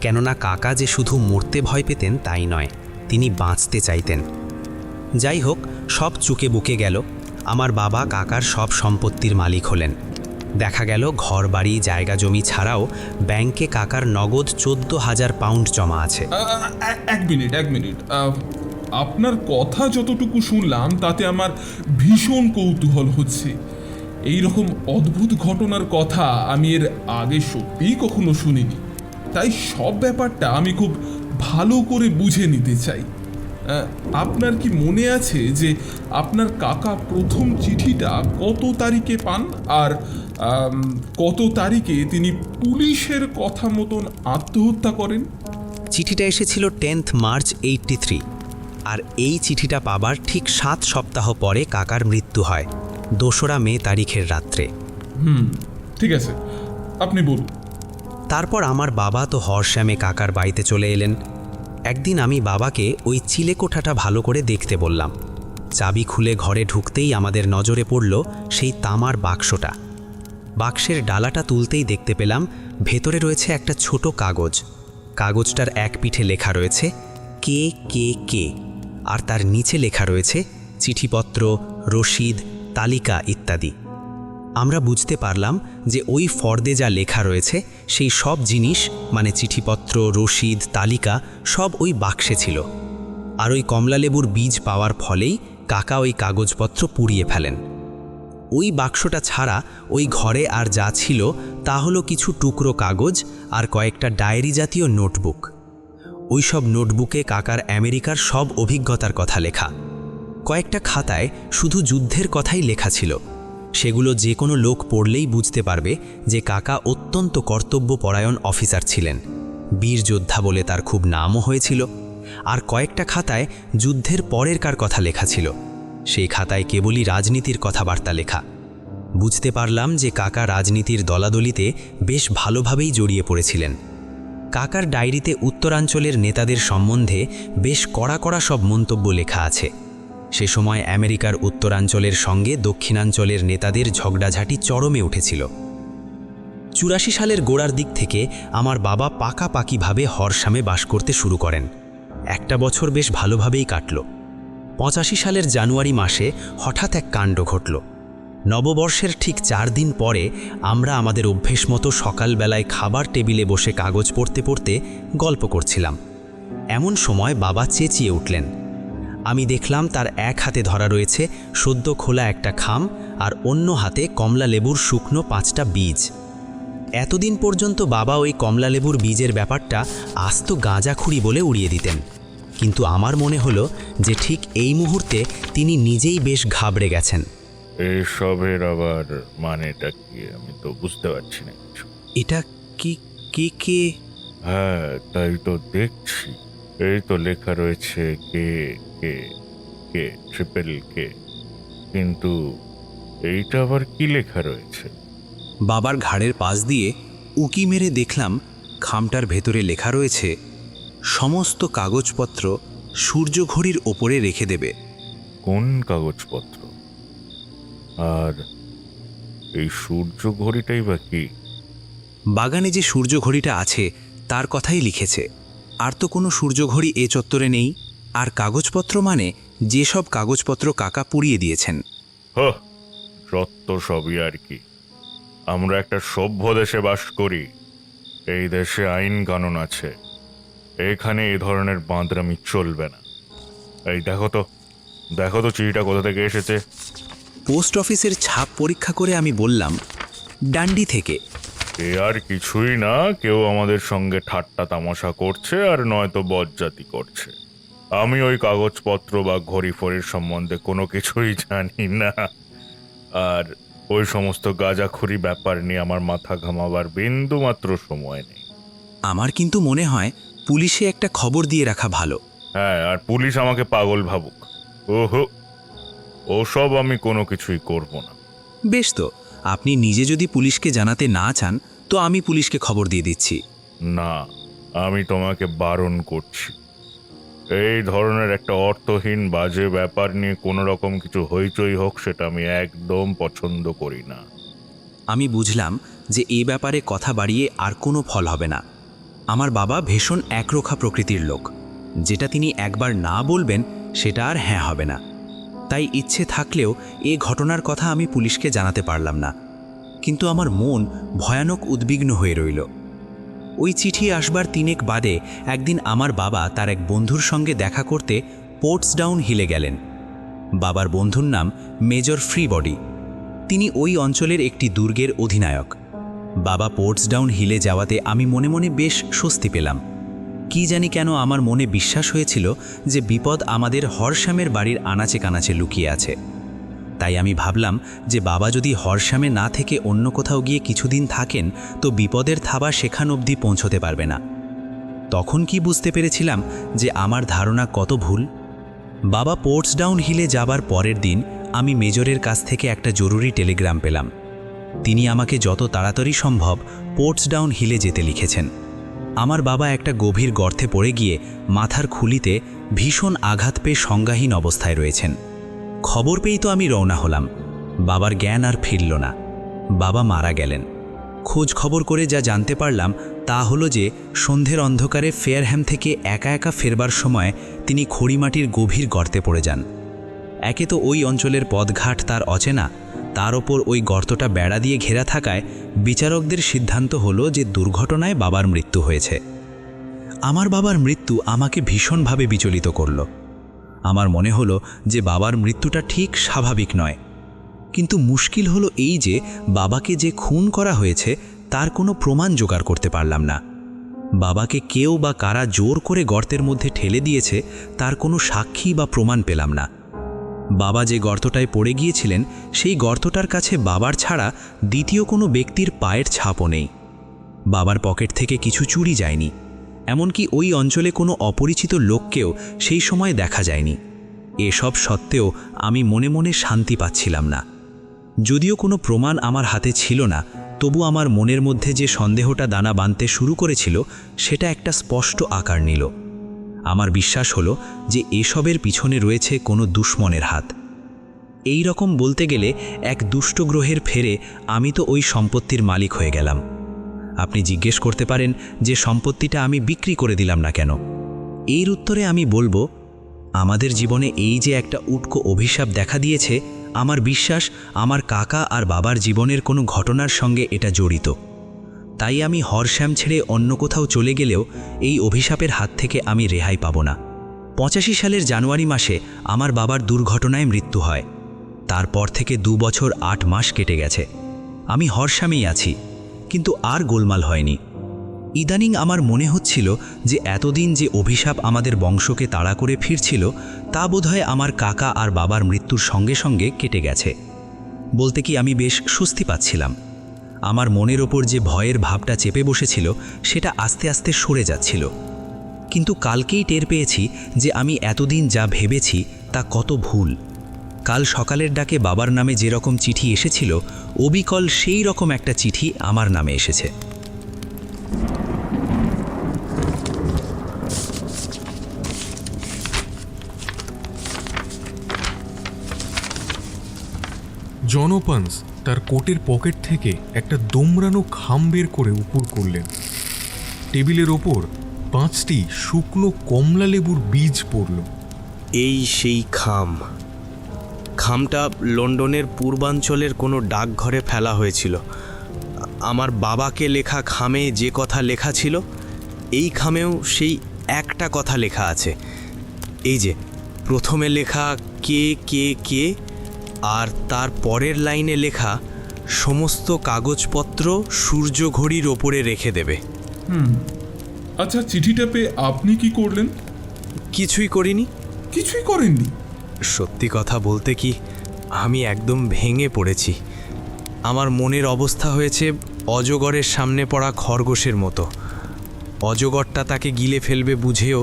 কেননা কাকা যে শুধু মরতে ভয় পেতেন তাই নয়, তিনি বাঁচতে চাইতেন। যাই হোক, সব চুকে বুকে গেল। আমার বাবা কাকার সব সম্পত্তির মালিক হলেন। দেখা গেল ঘর বাড়ি জায়গা জমি ছাড়াও ব্যাংকে কাকার নগদ 14,000 পাউন্ড জমা আছে। এক মিনিট। আপনার কথা যতটুকু শুনলাম তাতে আমার ভীষণ কৌতূহল হচ্ছে। এই রকম অদ্ভুত ঘটনার কথা আমি এর আগে সত্যিই কখনো শুনিনি, তাই সব ব্যাপারটা আমি খুব ভালো করে বুঝে নিতে চাই। আপনার কি মনে আছে যে আপনার কাকা প্রথম চিঠিটা কত তারিখে পান, আর কত তারিখে তিনি পুলিশের কথা মতন আত্মহত্যা করেন? চিঠিটা এসেছিল 10th মার্চ 83, আর এই চিঠিটা পাবার ঠিক 7 সপ্তাহ পরে কাকার মৃত্যু হয় 2রা মে তারিখের রাত্রে। ঠিক আছে, আপনি বলুন। তারপর আমার বাবা তো হরশ্যামে কাকার বাড়িতে চলে এলেন। একদিন আমি বাবাকে ওই চিলেকোঠাটা ভালো করে দেখতে বললাম। চাবি খুলে ঘরে ঢুকতেই আমাদের নজরে পড়ল সেই তামার বাক্সটা। বাক্সের ডালাটা তুলতেই দেখতে পেলাম ভেতরে রয়েছে একটা ছোট কাগজ। কাগজটার এক পিঠে লেখা রয়েছে কে কে কে, আর তার নিচে লেখা রয়েছে চিঠিপত্র, রসিদ, তালিকা ইত্যাদি। আমরা বুঝতে পারলাম যে ওই ফর্দে যা লেখা রয়েছে সেই সব জিনিস, মানে চিঠিপত্র, রসিদ, তালিকা, সব ওই বাক্সে ছিল। আর ওই কমলালেবুর বীজ পাওয়ার ফলেই কাকা ওই কাগজপত্র পুড়িয়ে ফেলেন। ওই বাক্সটা ছাড়া ওই ঘরে আর যা ছিল তা হলো কিছু টুকরো কাগজ আর কয়েকটা ডায়েরি জাতীয় নোটবুক। ওই সব নোটবুকে কাকার আমেরিকার সব অভিজ্ঞতার কথা লেখা। কয়েকটা খাতায় শুধু যুদ্ধের কথাই লেখা ছিল। সেগুলো যে কোনো লোক পড়লেই বুঝতে পারবে যে কাকা অত্যন্ত কর্তব্যপরায়ণ অফিসার ছিলেন। বীর যোদ্ধা বলে তার খুব নামও হয়েছিল। আর কয়েকটা খাতায় যুদ্ধের পরেরকার কথা লেখা ছিল। সেই খাতায় কেবলই রাজনীতির কথাবার্তা লেখা। বুঝতে পারলাম যে কাকা রাজনীতির দলাদলিতে বেশ ভালোভাবেই জড়িয়ে পড়েছিলেন। কাকার ডায়েরিতে উত্তরাঞ্চলের নেতাদের সম্বন্ধে বেশ কড়া কড়া সব মন্তব্য লেখা আছে। সে সময় আমেরিকার উত্তরাঞ্চলের সঙ্গে দক্ষিণাঞ্চলের নেতাদের ঝগড়াঝাটি চরমে উঠেছিল। 84 সালের গোড়ার দিক থেকে আমার বাবা পাকাপাকিভাবে হরশ্যামে বাস করতে শুরু করেন। একটা বছর বেশ ভালোভাবেই কাটল। 85 সালের জানুয়ারি মাসে হঠাৎ এক কাণ্ড ঘটল। নববর্ষের ঠিক 4 দিন পরে আমরা আমাদের অভ্যেস মতো সকালবেলায় খাবার টেবিলে বসে কাগজ পড়তে পড়তে গল্প করছিলাম। এমন সময় বাবা চেঁচিয়ে উঠলেন। আমি দেখলাম তার এক হাতে ধরা রয়েছে সদ্য খোলা একটা খাম, আর অন্য হাতে কমলা লেবুর শুকনো 5টা বীজ। এতদিন পর্যন্ত বাবা ওই কমলা লেবুর বীজের ব্যাপারটা আস্ত গাঁজাখুরি বলে উড়িয়ে দিতেন, কিন্তু আমার মনে হলো যে ঠিক এই মুহূর্তে তিনি নিজেই বেশ ঘাবড়ে গেছেন। এসবের আবার মানেটা কি আমি তো বুঝতে পারছি না কিছু। এটা কি কে কে? হ্যাঁ, তাই তো দেখছি। এই তো লেখা রয়েছে কে কে কে, ট্রিপল কে, কিন্তু এইটা আবার কি লেখা রয়েছে? বাবার ঘাড়ের পাশ দিয়ে উকি মেরে দেখলাম খামটার ভেতরে লেখা রয়েছে সমস্ত কাগজপত্র সূর্যঘড়ির ওপরে রেখে দেবে। কোন কাগজপত্র? আর এই সূর্য ঘড়িটাই বা কি? বাগানে যে সূর্যঘড়িটা আছে তার কথাই লিখেছে। আর তো কোনো সূর্যঘড়ি এ চত্বরে নেই। আর কাগজপত্র মানে যেসব কাগজপত্র কাকা পুড়িয়ে দিয়েছেন। যত সবই আর কি। আমরা একটা সভ্য দেশে বাস করি। এই দেশে আইন কানুন আছে। এখানে এই ধরনের বাঁদরামি চলবে না। এই দেখো তো চিঠিটা কোথা থেকে এসেছে। পোস্ট অফিসের ছাপ পরীক্ষা করে আমি বললাম, ডান্ডি থেকে। এ আর কিছুই না, কেউ আমাদের সঙ্গে ঠাট্টা তামাশা করছে, আর নয়তো বজ্জাতি করছে। আমি ওই কাগজপত্র বা ঘড়ি ফড়ির সম্বন্ধে কোনো কিছুই জানি না। আর ওই সমস্ত গাঁজাখুরি ব্যাপার নিয়ে আমার মাথা ঘামাবার বিন্দু মাত্র সময় নেই। আমার কিন্তু মনে হয় পুলিশে একটা খবর দিয়ে রাখা ভালো। হ্যাঁ, আর পুলিশ আমাকে পাগল ভাবুক। ওহো, ওসব আমি কোনো কিছুই করব না। বেশ, তো আপনি নিজে যদি পুলিশকে জানাতে না চান তো আমি পুলিশকে খবর দিয়ে দিচ্ছি। না, আমি তোমাকে বারণ করছি। এই ধরনের একটা অর্থহীন বাজে ব্যাপার নিয়ে কোনো রকম কিছু হইচই হোক, সেটা আমি একদম পছন্দ করি না। আমি বুঝলাম যে এই ব্যাপারে কথা বাড়িয়ে আর কোনো ফল হবে না। আমার বাবা ভীষণ একরোখা প্রকৃতির লোক। যেটা তিনি একবার না বলবেন সেটা আর হ্যাঁ হবে না। তাই ইচ্ছে থাকলেও এ ঘটনার কথা আমি পুলিশকে জানাতে পারলাম না। কিন্তু আমার মন ভয়ানক উদ্বিগ্ন হয়ে রইল। ওই চিঠি আসবার 3 বাদে একদিন আমার বাবা তার এক বন্ধুর সঙ্গে দেখা করতে পোর্টসডাউন হিলে গেলেন। বাবার বন্ধুর নাম মেজর ফ্রিবডি। তিনি ওই অঞ্চলের একটি দুর্গের অধিনায়ক। বাবা পোর্টসডাউন হিলে যাওয়াতে আমি মনে মনে বেশ স্বস্তি পেলাম। কি জানি কেন আমার মনে বিশ্বাস হয়েছিল যে বিপদ আমাদের হরশ্যামের বাড়ির আনাচে কানাচে লুকিয়ে আছে। তাই আমি ভাবলাম যে বাবা যদি হরশ্যামে না থেকে অন্য কোথাও গিয়ে কিছুদিন থাকেন তো বিপদের থাবা সেখান অবধি পৌঁছতে পারবে না। তখন কি বুঝতে পেরেছিলাম যে আমার ধারণা কত ভুল। বাবা পোর্টসডাউন হিলে যাবার পরের দিন আমি মেজরের কাছ থেকে একটা জরুরি টেলিগ্রাম পেলাম। তিনি আমাকে যত তাড়াতাড়ি সম্ভব পোর্টসডাউন হিলে যেতে লিখেছেন। আমার বাবা একটা গভীর গর্তে পড়ে গিয়ে মাথার খুলিতে ভীষণ আঘাত পেয়ে সংজ্ঞাহীন অবস্থায় রয়েছেন। খবর পেয়েই তো আমি রওনা হলাম। বাবার জ্ঞান আর ফিরল না। বাবা মারা গেলেন। খোঁজ খবর করে যা জানতে পারলাম তা হলো যে সন্ধ্যের অন্ধকারে ফেয়ারহ্যাম থেকে একা একা ফেরবার সময় তিনি খড়িমাটির গভীর গর্তে পড়ে যান। একে তো ওই অঞ্চলের পথঘাট তার অচেনা, তার ওপর ওই গর্তটা বেড়া দিয়ে ঘেরা থাকায় বিচারকদের সিদ্ধান্ত হলো যে দুর্ঘটনায় বাবার মৃত্যু হয়েছে। আমার বাবার মৃত্যু আমাকে ভীষণভাবে বিচলিত করল। আমার মনে হলো যে বাবার মৃত্যুটা ঠিক স্বাভাবিক নয়। কিন্তু মুশকিল হলো এই যে বাবাকে যে খুন করা হয়েছে তার কোনো প্রমাণ জোগাড় করতে পারলাম না। বাবাকে কেউ বা কারা জোর করে গর্তের মধ্যে ঠেলে দিয়েছে তার কোনো সাক্ষী বা প্রমাণ পেলাম না। বাবা যে গর্তটায় পড়ে গিয়েছিলেন সেই গর্তটার কাছে বাবার ছাড়া দ্বিতীয় কোনো ব্যক্তির পায়ের ছাপও নেই। বাবার পকেট থেকে কিছু চুরি যায়নি, এমনকি ওই অঞ্চলে কোনো অপরিচিত লোককেও সেই সময় দেখা যায়নি। এসব সত্ত্বেও আমি মনে মনে শান্তি পাচ্ছিলাম না। যদিও কোনো প্রমাণ আমার হাতে ছিল না, তবু আমার মনের মধ্যে যে সন্দেহটা দানা বাঁধতে শুরু করেছিল সেটা একটা স্পষ্ট আকার নিল। আমার বিশ্বাস হলো যে এসবের পিছনে রয়েছে কোনো দুশ্মনের হাত। এই রকম বলতে গেলে এক দুষ্ট গ্রহের ফেরে আমি তো ওই সম্পত্তির মালিক হয়ে গেলাম। আপনি জিজ্ঞেস করতে পারেন যে সম্পত্তিটা আমি বিক্রি করে দিলাম না কেন। এর উত্তরে আমি বলবো, আমাদের জীবনে এই যে একটা উটকো অভিশাপ দেখা দিয়েছে, আমার বিশ্বাস আমার কাকা আর বাবার জীবনের কোনো ঘটনার সঙ্গে এটা জড়িত। তাই আমি হরশ্যাম ছেড়ে অন্য কোথাও চলে গেলেও এই অভিশাপের হাত থেকে আমি রেহাই পাব না। 85 সালের জানুয়ারি মাসে আমার বাবার দুর্ঘটনায় মৃত্যু হয়। তারপর থেকে 2 বছর 8 মাস কেটে গেছে। আমি হরশ্যামেই আছি, কিন্তু আর গোলমাল হয়নি। ইদানিং আমার মনে হচ্ছিল যে এতদিন যে অভিশাপ আমাদের বংশকে তাড়া করে ফিরছিল তা বোধহয় আমার কাকা আর বাবার মৃত্যুর সঙ্গে সঙ্গে কেটে গেছে। বলতে কি আমি বেশ স্বস্তি পাচ্ছিলাম। আমার মনের ওপর যে ভয়ের ভাবটা চেপে বসেছিল সেটা আস্তে আস্তে সরে যাচ্ছিল। কিন্তু কালকেই টের পেয়েছি যে আমি এতদিন যা ভেবেছি তা কত ভুল। কাল সকালের ডাকে বাবার নামে যেরকম চিঠি এসেছিল অবিকল সেই রকম একটা চিঠি আমার নামে এসেছে। জনপান্স তার কোটের পকেট থেকে একটা দোমড়ানো খাম বের করে উপুর করলেন। টেবিলের ওপর 5টি শুকনো কমলা লেবুর বীজ পড়ল। এই সেই খামটা লন্ডনের পূর্বাঞ্চলের কোনো ডাকঘরে ফেলা হয়েছিল। আমার বাবাকে লেখা খামে যে কথা লেখা ছিল এই খামেও সেই একটা কথা লেখা আছে। এই যে প্রথমে লেখা কে কে কে, আর তার পরের লাইনে লেখা সমস্ত কাগজপত্র সূর্য ঘড়ির ওপরে রেখে দেবে। আচ্ছা, চিঠিটা পেয়ে আপনি কি করলেন? কিছুই করিনি। কিছুই করেননি? সত্যি কথা বলতে কি, আমি একদম ভেঙে পড়েছি। আমার মনের অবস্থা হয়েছে অজগরের সামনে পড়া খরগোশের মতো। অজগরটা তাকে গিলে ফেলবে বুঝেও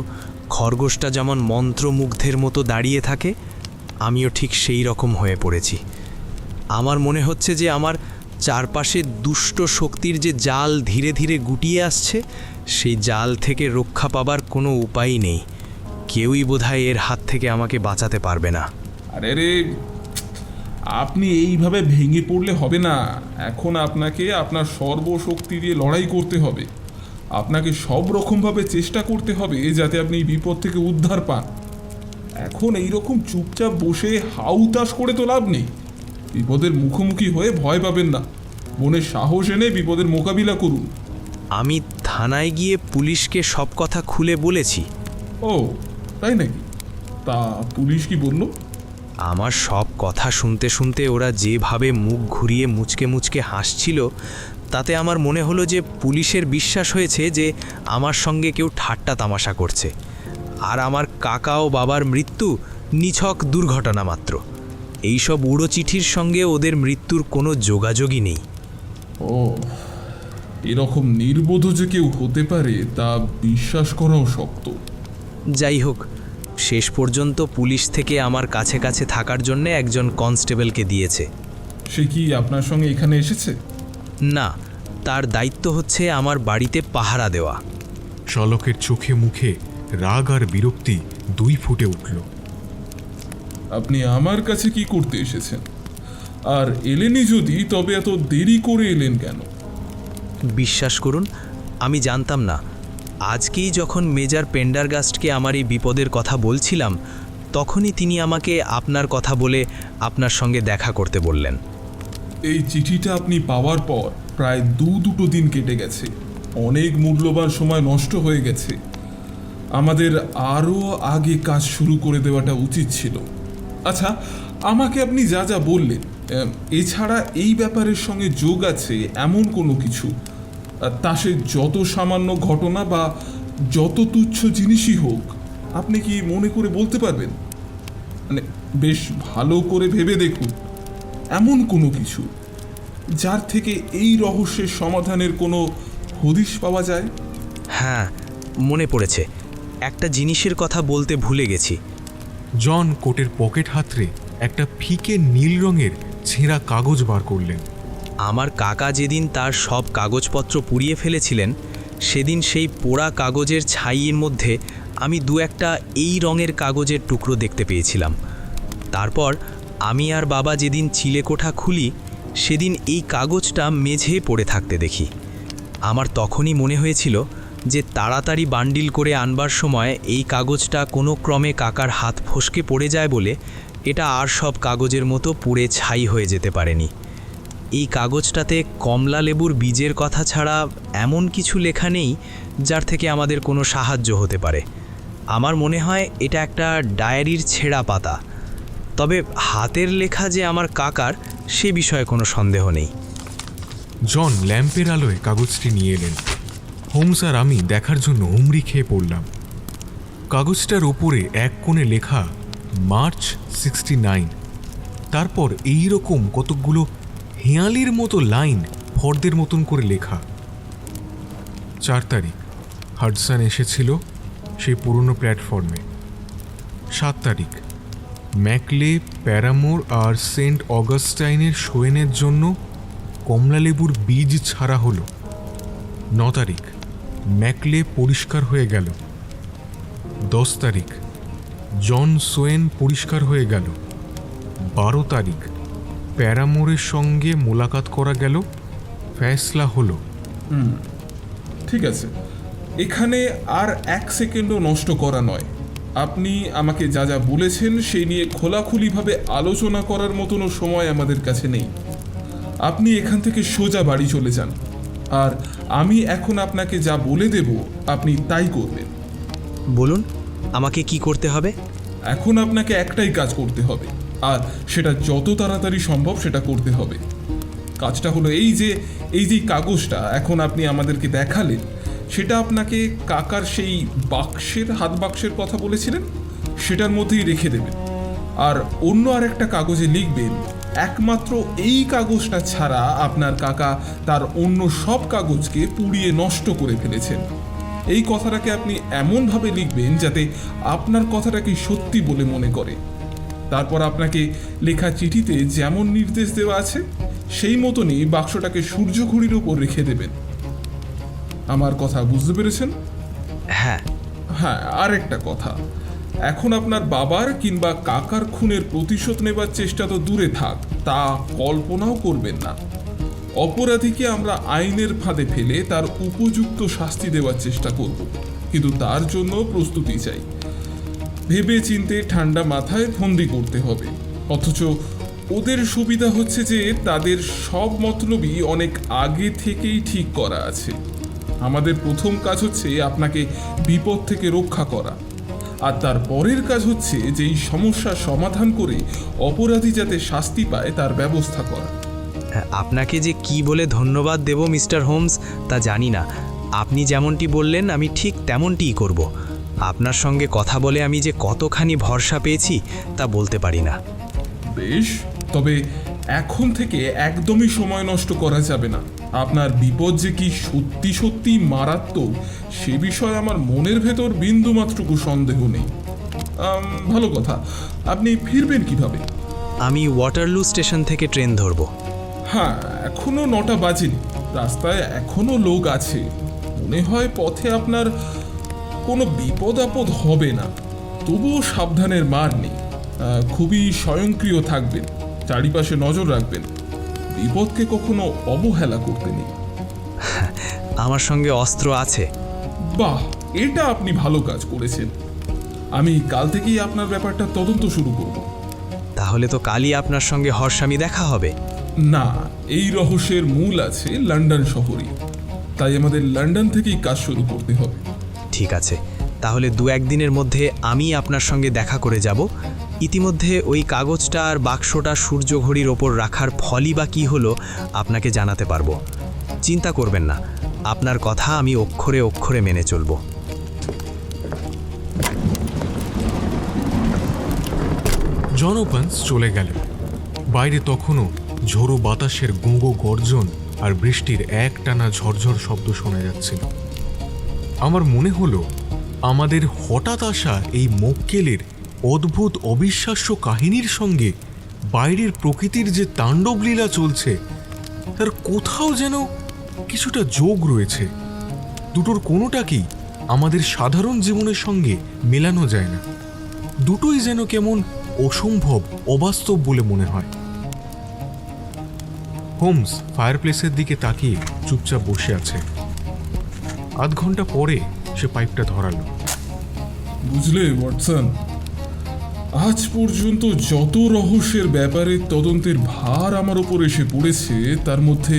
খরগোশটা যেমন মন্ত্রমুগ্ধের মতো দাঁড়িয়ে থাকে, আমিও ঠিক সেই রকম হয়ে পড়েছি। আমার মনে হচ্ছে যে আমার চারপাশে দুষ্ট শক্তির যে জাল ধীরে ধীরে গুটিয়ে আসছে, সেই জাল থেকে রক্ষা পাবার কোনো উপায় নেই। কেউই বোধহয় এর হাত থেকে আমাকে বাঁচাতে পারবে না। আরে রে, আপনি এইভাবে ভেঙে পড়লে হবে না। এখন আপনাকে আপনার সর্বশক্তি দিয়ে লড়াই করতে হবে। আপনাকে সব রকমভাবে চেষ্টা করতে হবে যাতে আপনি এই বিপদ থেকে উদ্ধার পান। এখন এইরকম চুপচাপ বসে হাউতাশ করে তো লাভ নেই। বিপদের মুখোমুখি হয়ে ভয় পাবেন না, মনের সাহস এনে বিপদের মোকাবিলা করুন। আমি থানায় গিয়ে পুলিশকে সব কথা খুলে বলেছি। ও তাই নাকি? তা পুলিশ কি বলল? আমার সব কথা শুনতে শুনতে ওরা যেভাবে মুখ ঘুরিয়ে মুচকে মুচকে হাসছিল, তাতে আমার মনে হলো যে পুলিশের বিশ্বাস হয়েছে যে আমার সঙ্গে কেউ ঠাট্টা তামাশা করছে, আর আমার কাকা ও বাবার মৃত্যু নিছক দুর্ঘটনা মাত্র। এইসব উড়ো চিঠির সঙ্গে ওদের মৃত্যুর কোনো যোগাযোগই নেই। ও, এরকম নির্বোধ যে কেউ হতে পারে তা বিশ্বাস করাও শক্ত। যাই হোক, শেষ পর্যন্ত পুলিশ থেকে আমার কাছে কাছে থাকার জন্য একজন কনস্টেবলকে দিয়েছে। সে কি আপনার সঙ্গে এখানে এসেছে? না, তার দায়িত্ব হচ্ছে আমার বাড়িতে পাহারা দেওয়া। শলকের চোখে মুখে রাগ আর বিরক্তি দুই ফুটে উঠল। আপনি আমার কাছে কি করতে এসেছেন? আর এলেনই যদি, তবে এত দেরি করে এলেন কেন? বিশ্বাস করুন, আমি জানতাম না। আজকেই যখন মেজর পেন্ডারগাস্টকে আমার এই বিপদের কথা বলছিলাম, তখনই তিনি আমাকে আপনার কথা বলে আপনার সঙ্গে দেখা করতে বললেন। এই চিঠিটা আপনি পাওয়ার পর প্রায় দুটো দিন কেটে গেছে। অনেক মূল্যবান সময় নষ্ট হয়ে গেছে। আমাদের আরও আগে কাজ শুরু করে দেওয়াটা উচিত ছিল। আচ্ছা, আমাকে আপনি যা যা বললেন, এছাড়া এই ব্যাপারের সঙ্গে যোগ আছে এমন কোনো কিছু, তা সে যত সামান্য ঘটনা বা যত তুচ্ছ জিনিসই হোক, আপনি কি মনে করে বলতে পারবেন? মানে বেশ ভালো করে ভেবে দেখুন, এমন কোনো কিছু যার থেকে এই রহস্যের সমাধানের কোনো হদিশ পাওয়া যায়। হ্যাঁ, মনে পড়েছে। একটা জিনিসের কথা বলতে ভুলে গেছি। জন কোটের পকেট হাতড়ে একটা ফিকে নীল রঙের ছেঁড়া কাগজ বার করলেন। আমার কাকা যেদিন তার সব কাগজপত্র পুড়িয়ে ফেলেছিলেন, সেদিন সেই পোড়া কাগজের ছাইয়ের মধ্যে আমি দু একটা এই রঙের কাগজের টুকরো দেখতে পেয়েছিলাম। তারপর আমি আর বাবা যেদিন চিলেকোঠা খুলি, সেদিন এই কাগজটা মেঝে পড়ে থাকতে দেখি। আমার তখনই মনে হয়েছিল যে তাড়াতাড়ি বান্ডিল করে আনবার সময় এই কাগজটা কোনো ক্রমে কাকার হাত ফসকে পড়ে যায় বলে এটা আর সব কাগজের মতো পুড়ে ছাই হয়ে যেতে পারেনি। এই কাগজটাতে কমলা লেবুর বীজের কথা ছাড়া এমন কিছু লেখা নেই যার থেকে আমাদের কোনো সাহায্য হতে পারে। আমার মনে হয় এটা একটা ডায়েরির ছেঁড়া পাতা। তবে হাতের লেখা যে আমার কাকার, সে বিষয়ে কোনো সন্দেহ নেই। জন ল্যাম্পের আলোয় কাগজটি নিয়ে এলেন। হোমস আর আমি দেখার জন্য হুমড়ি খেয়ে পড়লাম। কাগজটার ওপরে এক কোণে লেখা মার্চ 69। তারপর এই রকম কতকগুলো হেঁয়ালির মতো লাইন ফর্দের মতন করে লেখা। 4 তারিখ হাডসন এসেছিল সেই পুরনো প্ল্যাটফর্মে। 7 তারিখ ম্যাকলে, প্যারামোর আর সেন্ট অগাস্টাইনের শোয়েনের জন্য কমলালেবুর বীজ ছাড়া হলো। 9 তারিখ ম্যাকলে পরিষ্কার হয়ে গেল। 10 তারিখ জন সোয়েন পরিষ্কার হয়ে গেল। 12 তারিখ প্যারামোরের সঙ্গে মোলাকাত করা গেল, ফয়সলা হলো। ঠিক আছে, এখানে আর 1 সেকেন্ডও নষ্ট করা নয়। আপনি আমাকে যা যা বলেছেন সেই নিয়ে খোলাখুলিভাবে আলোচনা করার মতনও সময় আমাদের কাছে নেই। আপনি এখান থেকে সোজা বাড়ি চলে যান, আর আমি এখন আপনাকে যা বলে দেব আপনি তাই করবেন। বলুন, আমাকে কি করতে হবে? এখন আপনাকে একটাই কাজ করতে হবে, আর সেটা যত তাড়াতাড়ি সম্ভব সেটা করতে হবে। কাজটা হলো এই যে কাগজটা এখন আপনি আমাদেরকে দেখালেন, সেটা আপনাকে কাকার সেই হাত বাক্সের কথা বলেছিলেন, সেটার মধ্যেই রেখে দেবেন। আর অন্য আরেকটা কাগজে লিখবেন, একমাত্র এই কাগজটা ছাড়া আপনার কাকা তার অন্য সব কাগজকে পুড়িয়ে নষ্ট করে ফেলেছেন। এই কথাটাকে আপনি এমনভাবে লিখবেন যাতে আপনার কথাটাকে সত্যি বলে মনে করে। তারপর আপনাকে লেখা চিঠিতে যেমন নির্দেশ দেওয়া আছে সেই মতনই বাক্সটাকে সূর্য ঘড়ির উপর রেখে দেবেন। আমার কথা বুঝতে পেরেছেন? হ্যাঁ। হ্যাঁ, আর একটা কথা, এখন আপনার বাবার কিংবা কাকার খুনের প্রতিশোধ নেবার চেষ্টা তো দূরে থাক, তা কল্পনাও করবেন না। অপরাধীকে আমরা আইনের ফাঁদে ফেলে তার উপযুক্ত শাস্তি দেওয়ার চেষ্টা করব, কিন্তু তার জন্য প্রস্তুতি চাই। ভেবে চিন্তে ঠান্ডা মাথায় ফন্দি করতে হবে। অথচ ওদের সুবিধা হচ্ছে যে তাদের সব মতলবই অনেক আগে থেকেই ঠিক করা আছে। আমাদের প্রথম কাজ হচ্ছে আপনাকে বিপদ থেকে রক্ষা করা। আর তার পরের কাজ হচ্ছে যে এই সমস্যার সমাধান করে অপরাধী যাতে শাস্তি পায় তার ব্যবস্থা করা। আপনাকে যে কি বলে ধন্যবাদ দেব মিস্টার হোমস তা জানি না। আপনি যেমনটি বললেন আমি ঠিক তেমনটিই করব। আপনার সঙ্গে কথা বলে আমি যে কতখানি ভরসা পেয়েছি তা বলতে পারি না। বেশ, তবে এখন থেকে একদমই সময় নষ্ট করা যাবে না। আপনার বিপদ যে কি সত্যি সত্যি মারাত্মক সে বিষয়ে আমার মনের ভেতর বিন্দুমাত্রকু সন্দেহ নেই। ভালো কথা, আপনি ফিরবেন কিভাবে? আমি ওয়াটারলু স্টেশন থেকে ট্রেন ধরব। হ্যাঁ, এখনো 9টা বাজেনি, রাস্তায় এখনো লোক আছে। মনে হয় পথে আপনার কোনো বিপদ আপদ হবে না, তবুও সাবধানের মার নেই। খুবই স্বয়ংক্রিয় থাকবেন, চারিপাশে নজর রাখবেন, বিপদকে কখনো অবহেলা করতে নেই। আমার সঙ্গে অস্ত্র আছে। বাহ, এটা আপনি ভালো কাজ করেছেন। আমি কাল থেকেই আপনার ব্যাপারটা তদন্ত শুরু করব। তাহলে তো কালই আপনার সঙ্গে হর্ষামি দেখা হবে। না, এই রহস্যের মূল আছে লন্ডন শহরে, তাই আমাদের লন্ডন থেকেই কাজ শুরু করতে হবে। ঠিক আছে, তাহলে 2-1 দিনের মধ্যে আমি আপনার সঙ্গে দেখা করে যাব। ইতিমধ্যে ওই কাগজটা আর বাক্সটা সূর্য ঘড়ির ওপর রাখার ফলই বা কী হলো আপনাকে জানাতে পারবো। চিন্তা করবেন না, আপনার কথা আমি অক্ষরে অক্ষরে মেনে চলব। জন ওপান্স চলে গেলেন। বাইরে তখনও ঝোড়ো বাতাসের গুঁগো গর্জন আর বৃষ্টির একটানা ঝরঝর শব্দ শোনা যাচ্ছিল। আমার মনে হলো আমাদের হঠাৎ আসা এই মক্কেলের অদ্ভুত অবিশ্বাস্য কাহিনীর সঙ্গে বাইরের প্রকৃতির যে তাণ্ডবলীলা চলছে তার কোথাও যেন কিছুটা যোগ রয়েছে। দুটোর কোনোটাকেই আমাদের সাধারণ জীবনের সঙ্গে মেলানো যায় না। দুটোই যেন কেমন অসম্ভব, অবাস্তব বলে মনে হয়। হোমস ফায়ারপ্লেসের দিকে তাকিয়ে চুপচাপ বসে আছে। আধ ঘন্টা পরে সে পাইপটা ধরালো। বুঝলে ওয়াটসন, আজ পর্যন্ত যত রহস্যের ব্যাপারে তদন্তের ভার আমার ওপর এসে পড়েছে তার মধ্যে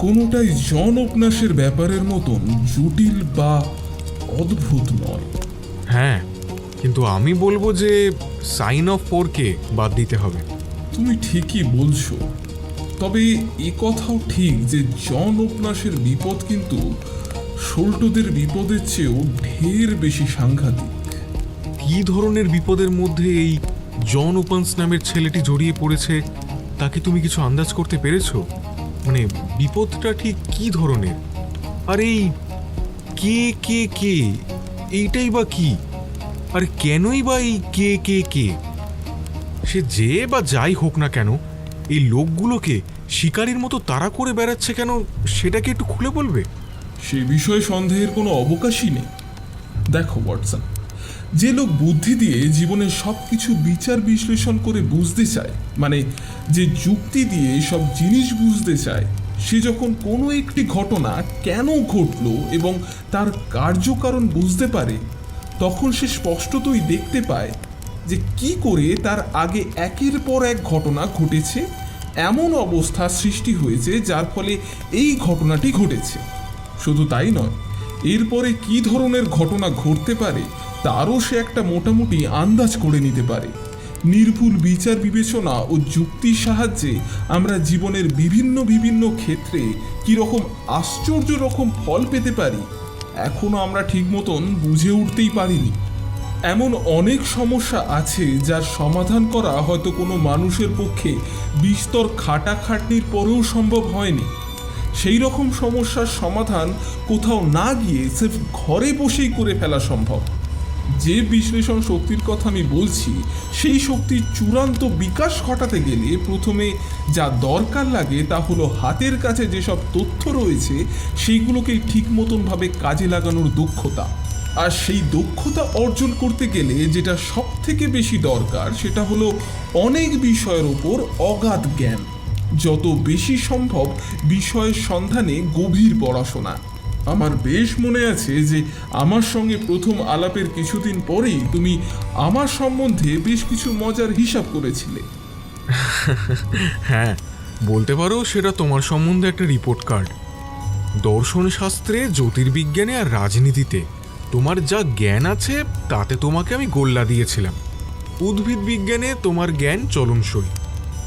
কোনোটাই জন উপন্যাসের ব্যাপারের মতন জটিল বা অদ্ভুত নয়। হ্যাঁ, কিন্তু আমি বলবো যে সাইন অফ 4কে বাদ দিতে হবে। তুমি ঠিকই বলছো, তবে এ কথাও ঠিক যে জন উপন্যাসের বিপদ কিন্তু শোল্টোদের বিপদের চেয়েও ঢের বেশি সাংঘাতিক। কি ধরনের বিপদের মধ্যে এই জন ওপান্স নামের ছেলেটি জড়িয়ে পড়েছে তাকে তুমি কিছু আন্দাজ করতে পেরেছো? মানে বিপদটা ঠিক কি ধরনের? আর এই কে কে কে এইটাই বা কি? আর কেনই বা এই কে কে কে? সে যে বা যাই হোক না কেন এই লোকগুলোকে শিকারীর মতো তাড়া করে বেড়াচ্ছে কেন সেটাকে একটু খুলে বলবে? সে বিষয়ে সন্দেহের কোনো অবকাশই নেই। দেখো ওয়াটসন, যে লোক বুদ্ধি দিয়ে জীবনের সব কিছু বিচার বিশ্লেষণ করে বুঝতে চায়, মানে যে যুক্তি দিয়ে সব জিনিস বুঝতে চায়, সে যখন কোনো একটি ঘটনা কেন ঘটলো এবং তার কার্যকারণ বুঝতে পারে, তখন সে স্পষ্টতই দেখতে পায় যে কি করে তার আগে একের পর এক ঘটনা ঘটেছে, এমন অবস্থা সৃষ্টি হয়েছে যার ফলে এই ঘটনাটি ঘটেছে। শুধু তাই নয়, এরপরে কি ধরনের ঘটনা ঘটতে পারে তারও সে একটা মোটামুটি আন্দাজ করে নিতে পারে। নির্ভুল বিচার বিবেচনা ও যুক্তির সাহায্যে আমরা জীবনের বিভিন্ন বিভিন্ন ক্ষেত্রে কীরকম আশ্চর্য রকম ফল পেতে পারি এখনো আমরা ঠিক মতন বুঝে উঠতেই পারিনি। এমন অনেক সমস্যা আছে যার সমাধান করা হয়তো কোনো মানুষের পক্ষে বিস্তর খাটাখাটনির পরেও সম্ভব হয়নি। সেই রকম সমস্যার সমাধান কোথাও না গিয়ে সির্ফ ঘরে বসেই করে ফেলা সম্ভব। যে বিশ্লেষণ শক্তির কথা আমি বলছি সেই শক্তির চূড়ান্ত বিকাশ ঘটাতে গেলে প্রথমে যা দরকার লাগে তা হলো হাতের কাছে যেসব তথ্য রয়েছে সেইগুলোকেই ঠিক মতনভাবে কাজে লাগানোর দক্ষতা। আর সেই দক্ষতা অর্জন করতে গেলে যেটা সব থেকে বেশি দরকার সেটা হলো অনেক বিষয়ের ওপর অগাধ জ্ঞান, যত বেশি সম্ভব বিষয়ের সন্ধানে গভীর পড়াশোনা। আমার বেশ মনে আছে যে আমার সঙ্গে প্রথম আলাপের কিছুদিন পরেই তুমি আমার সম্বন্ধে বেশ কিছু মজার হিসাব করেছিলে। হ্যাঁ, বলতে পারো সেটা তোমার সম্বন্ধে একটা রিপোর্ট কার্ড। দর্শনশাস্ত্রে, জ্যোতির্বিজ্ঞানে আর রাজনীতিতে তোমার যা জ্ঞান আছে তাতে তোমাকে আমি গোল্লা দিয়েছিলাম। উদ্ভিদ বিজ্ঞানে তোমার জ্ঞান চলনসই।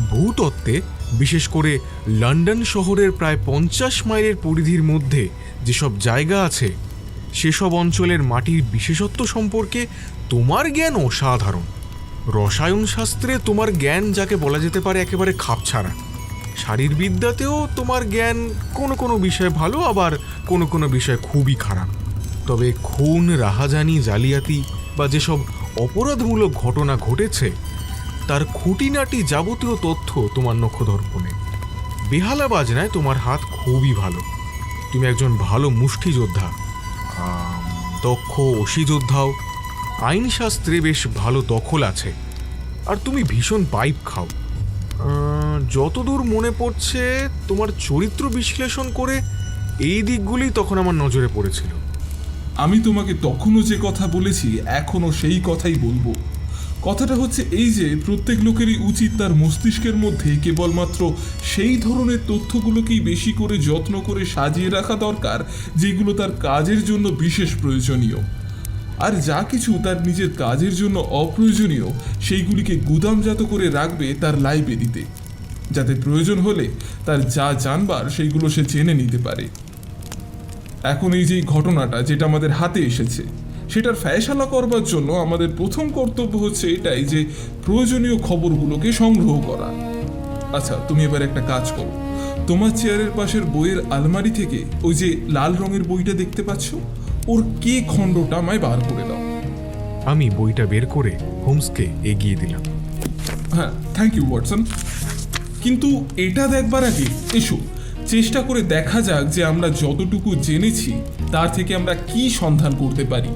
ভূতত্ত্বে, বিশেষ করে লন্ডন শহরের প্রায় 50 মাইলের পরিধির মধ্যে যেসব জায়গা আছে সেসব অঞ্চলের মাটির বিশেষত্ব সম্পর্কে তোমার জ্ঞান অসাধারণ। রসায়ন শাস্ত্রে তোমার জ্ঞান যাকে বলা যেতে পারে একেবারে খাপছাড়া। শারীরবিদ্যাতেও তোমার জ্ঞান কোনো কোনো বিষয়ে ভালো, আবার কোনো কোনো বিষয়ে খুবই খারাপ। তবে খুন, রাহাজানি, জালিয়াতি বা যেসব অপরাধমূলক ঘটনা ঘটেছে তার খুঁটিনাটি যাবতীয় তথ্য তোমার নখদর্পণে। বেহালা বাজনায় তোমার হাত খুবই ভালো। তুমি একজন ভালো মুষ্টিযোদ্ধা, দক্ষ অসিযোদ্ধাও। আইনশাস্ত্রে বেশ ভালো দখল আছে। আর তুমি ভীষণ পাইপ খাও। যতদূর মনে পড়ছে তোমার চরিত্র বিশ্লেষণ করে এই দিকগুলি তখন আমার নজরে পড়েছিল। আমি তোমাকে তখনও যে কথা বলেছি এখনও সেই কথাই বলবো। কথাটা হচ্ছে এই যে প্রত্যেক লোকেরই উচিত তার মস্তিষ্কের মধ্যে কেবলমাত্র সেই ধরনের তথ্যগুলোকেই বেশি করে যত্ন করে সাজিয়ে রাখা দরকার যেগুলো তার কাজের জন্য বিশেষ প্রয়োজনীয়। আর যা কিছু তার নিজের কাজের জন্য অপ্রয়োজনীয় সেইগুলিকে গুদামজাত করে রাখবে তার লাইব্রেরিতে, যাতে প্রয়োজন হলে তার যা জানবার সেইগুলো সে জেনে নিতে পারে। এখন এই যে ঘটনাটা যেটা আমাদের হাতে এসেছে সেটার ফয়সালা করবার জন্য আমাদের প্রথম কর্তব্য হচ্ছে এটাই যে প্রয়োজনীয় খবরগুলোকে সংগ্রহ করা। আচ্ছা, তুমি এবার একটা কাজ করো, তোমার চেয়ারের পাশের বইয়ের আলমারি থেকে ওই যে লাল রঙের বইটা দেখতে পাচ্ছ, ওর কে খণ্ডটা আমায় বার করে দাও। আমি বইটা বের করে হোমসকে এগিয়ে দিলাম। হ্যাঁ, থ্যাংক ইউ ওয়াটসন। কিন্তু এটা দেখবার আগে এসো চেষ্টা করে দেখা যাক যে আমরা যতটুকু জেনেছি তার থেকে আমরা কি সন্ধান করতে পারি।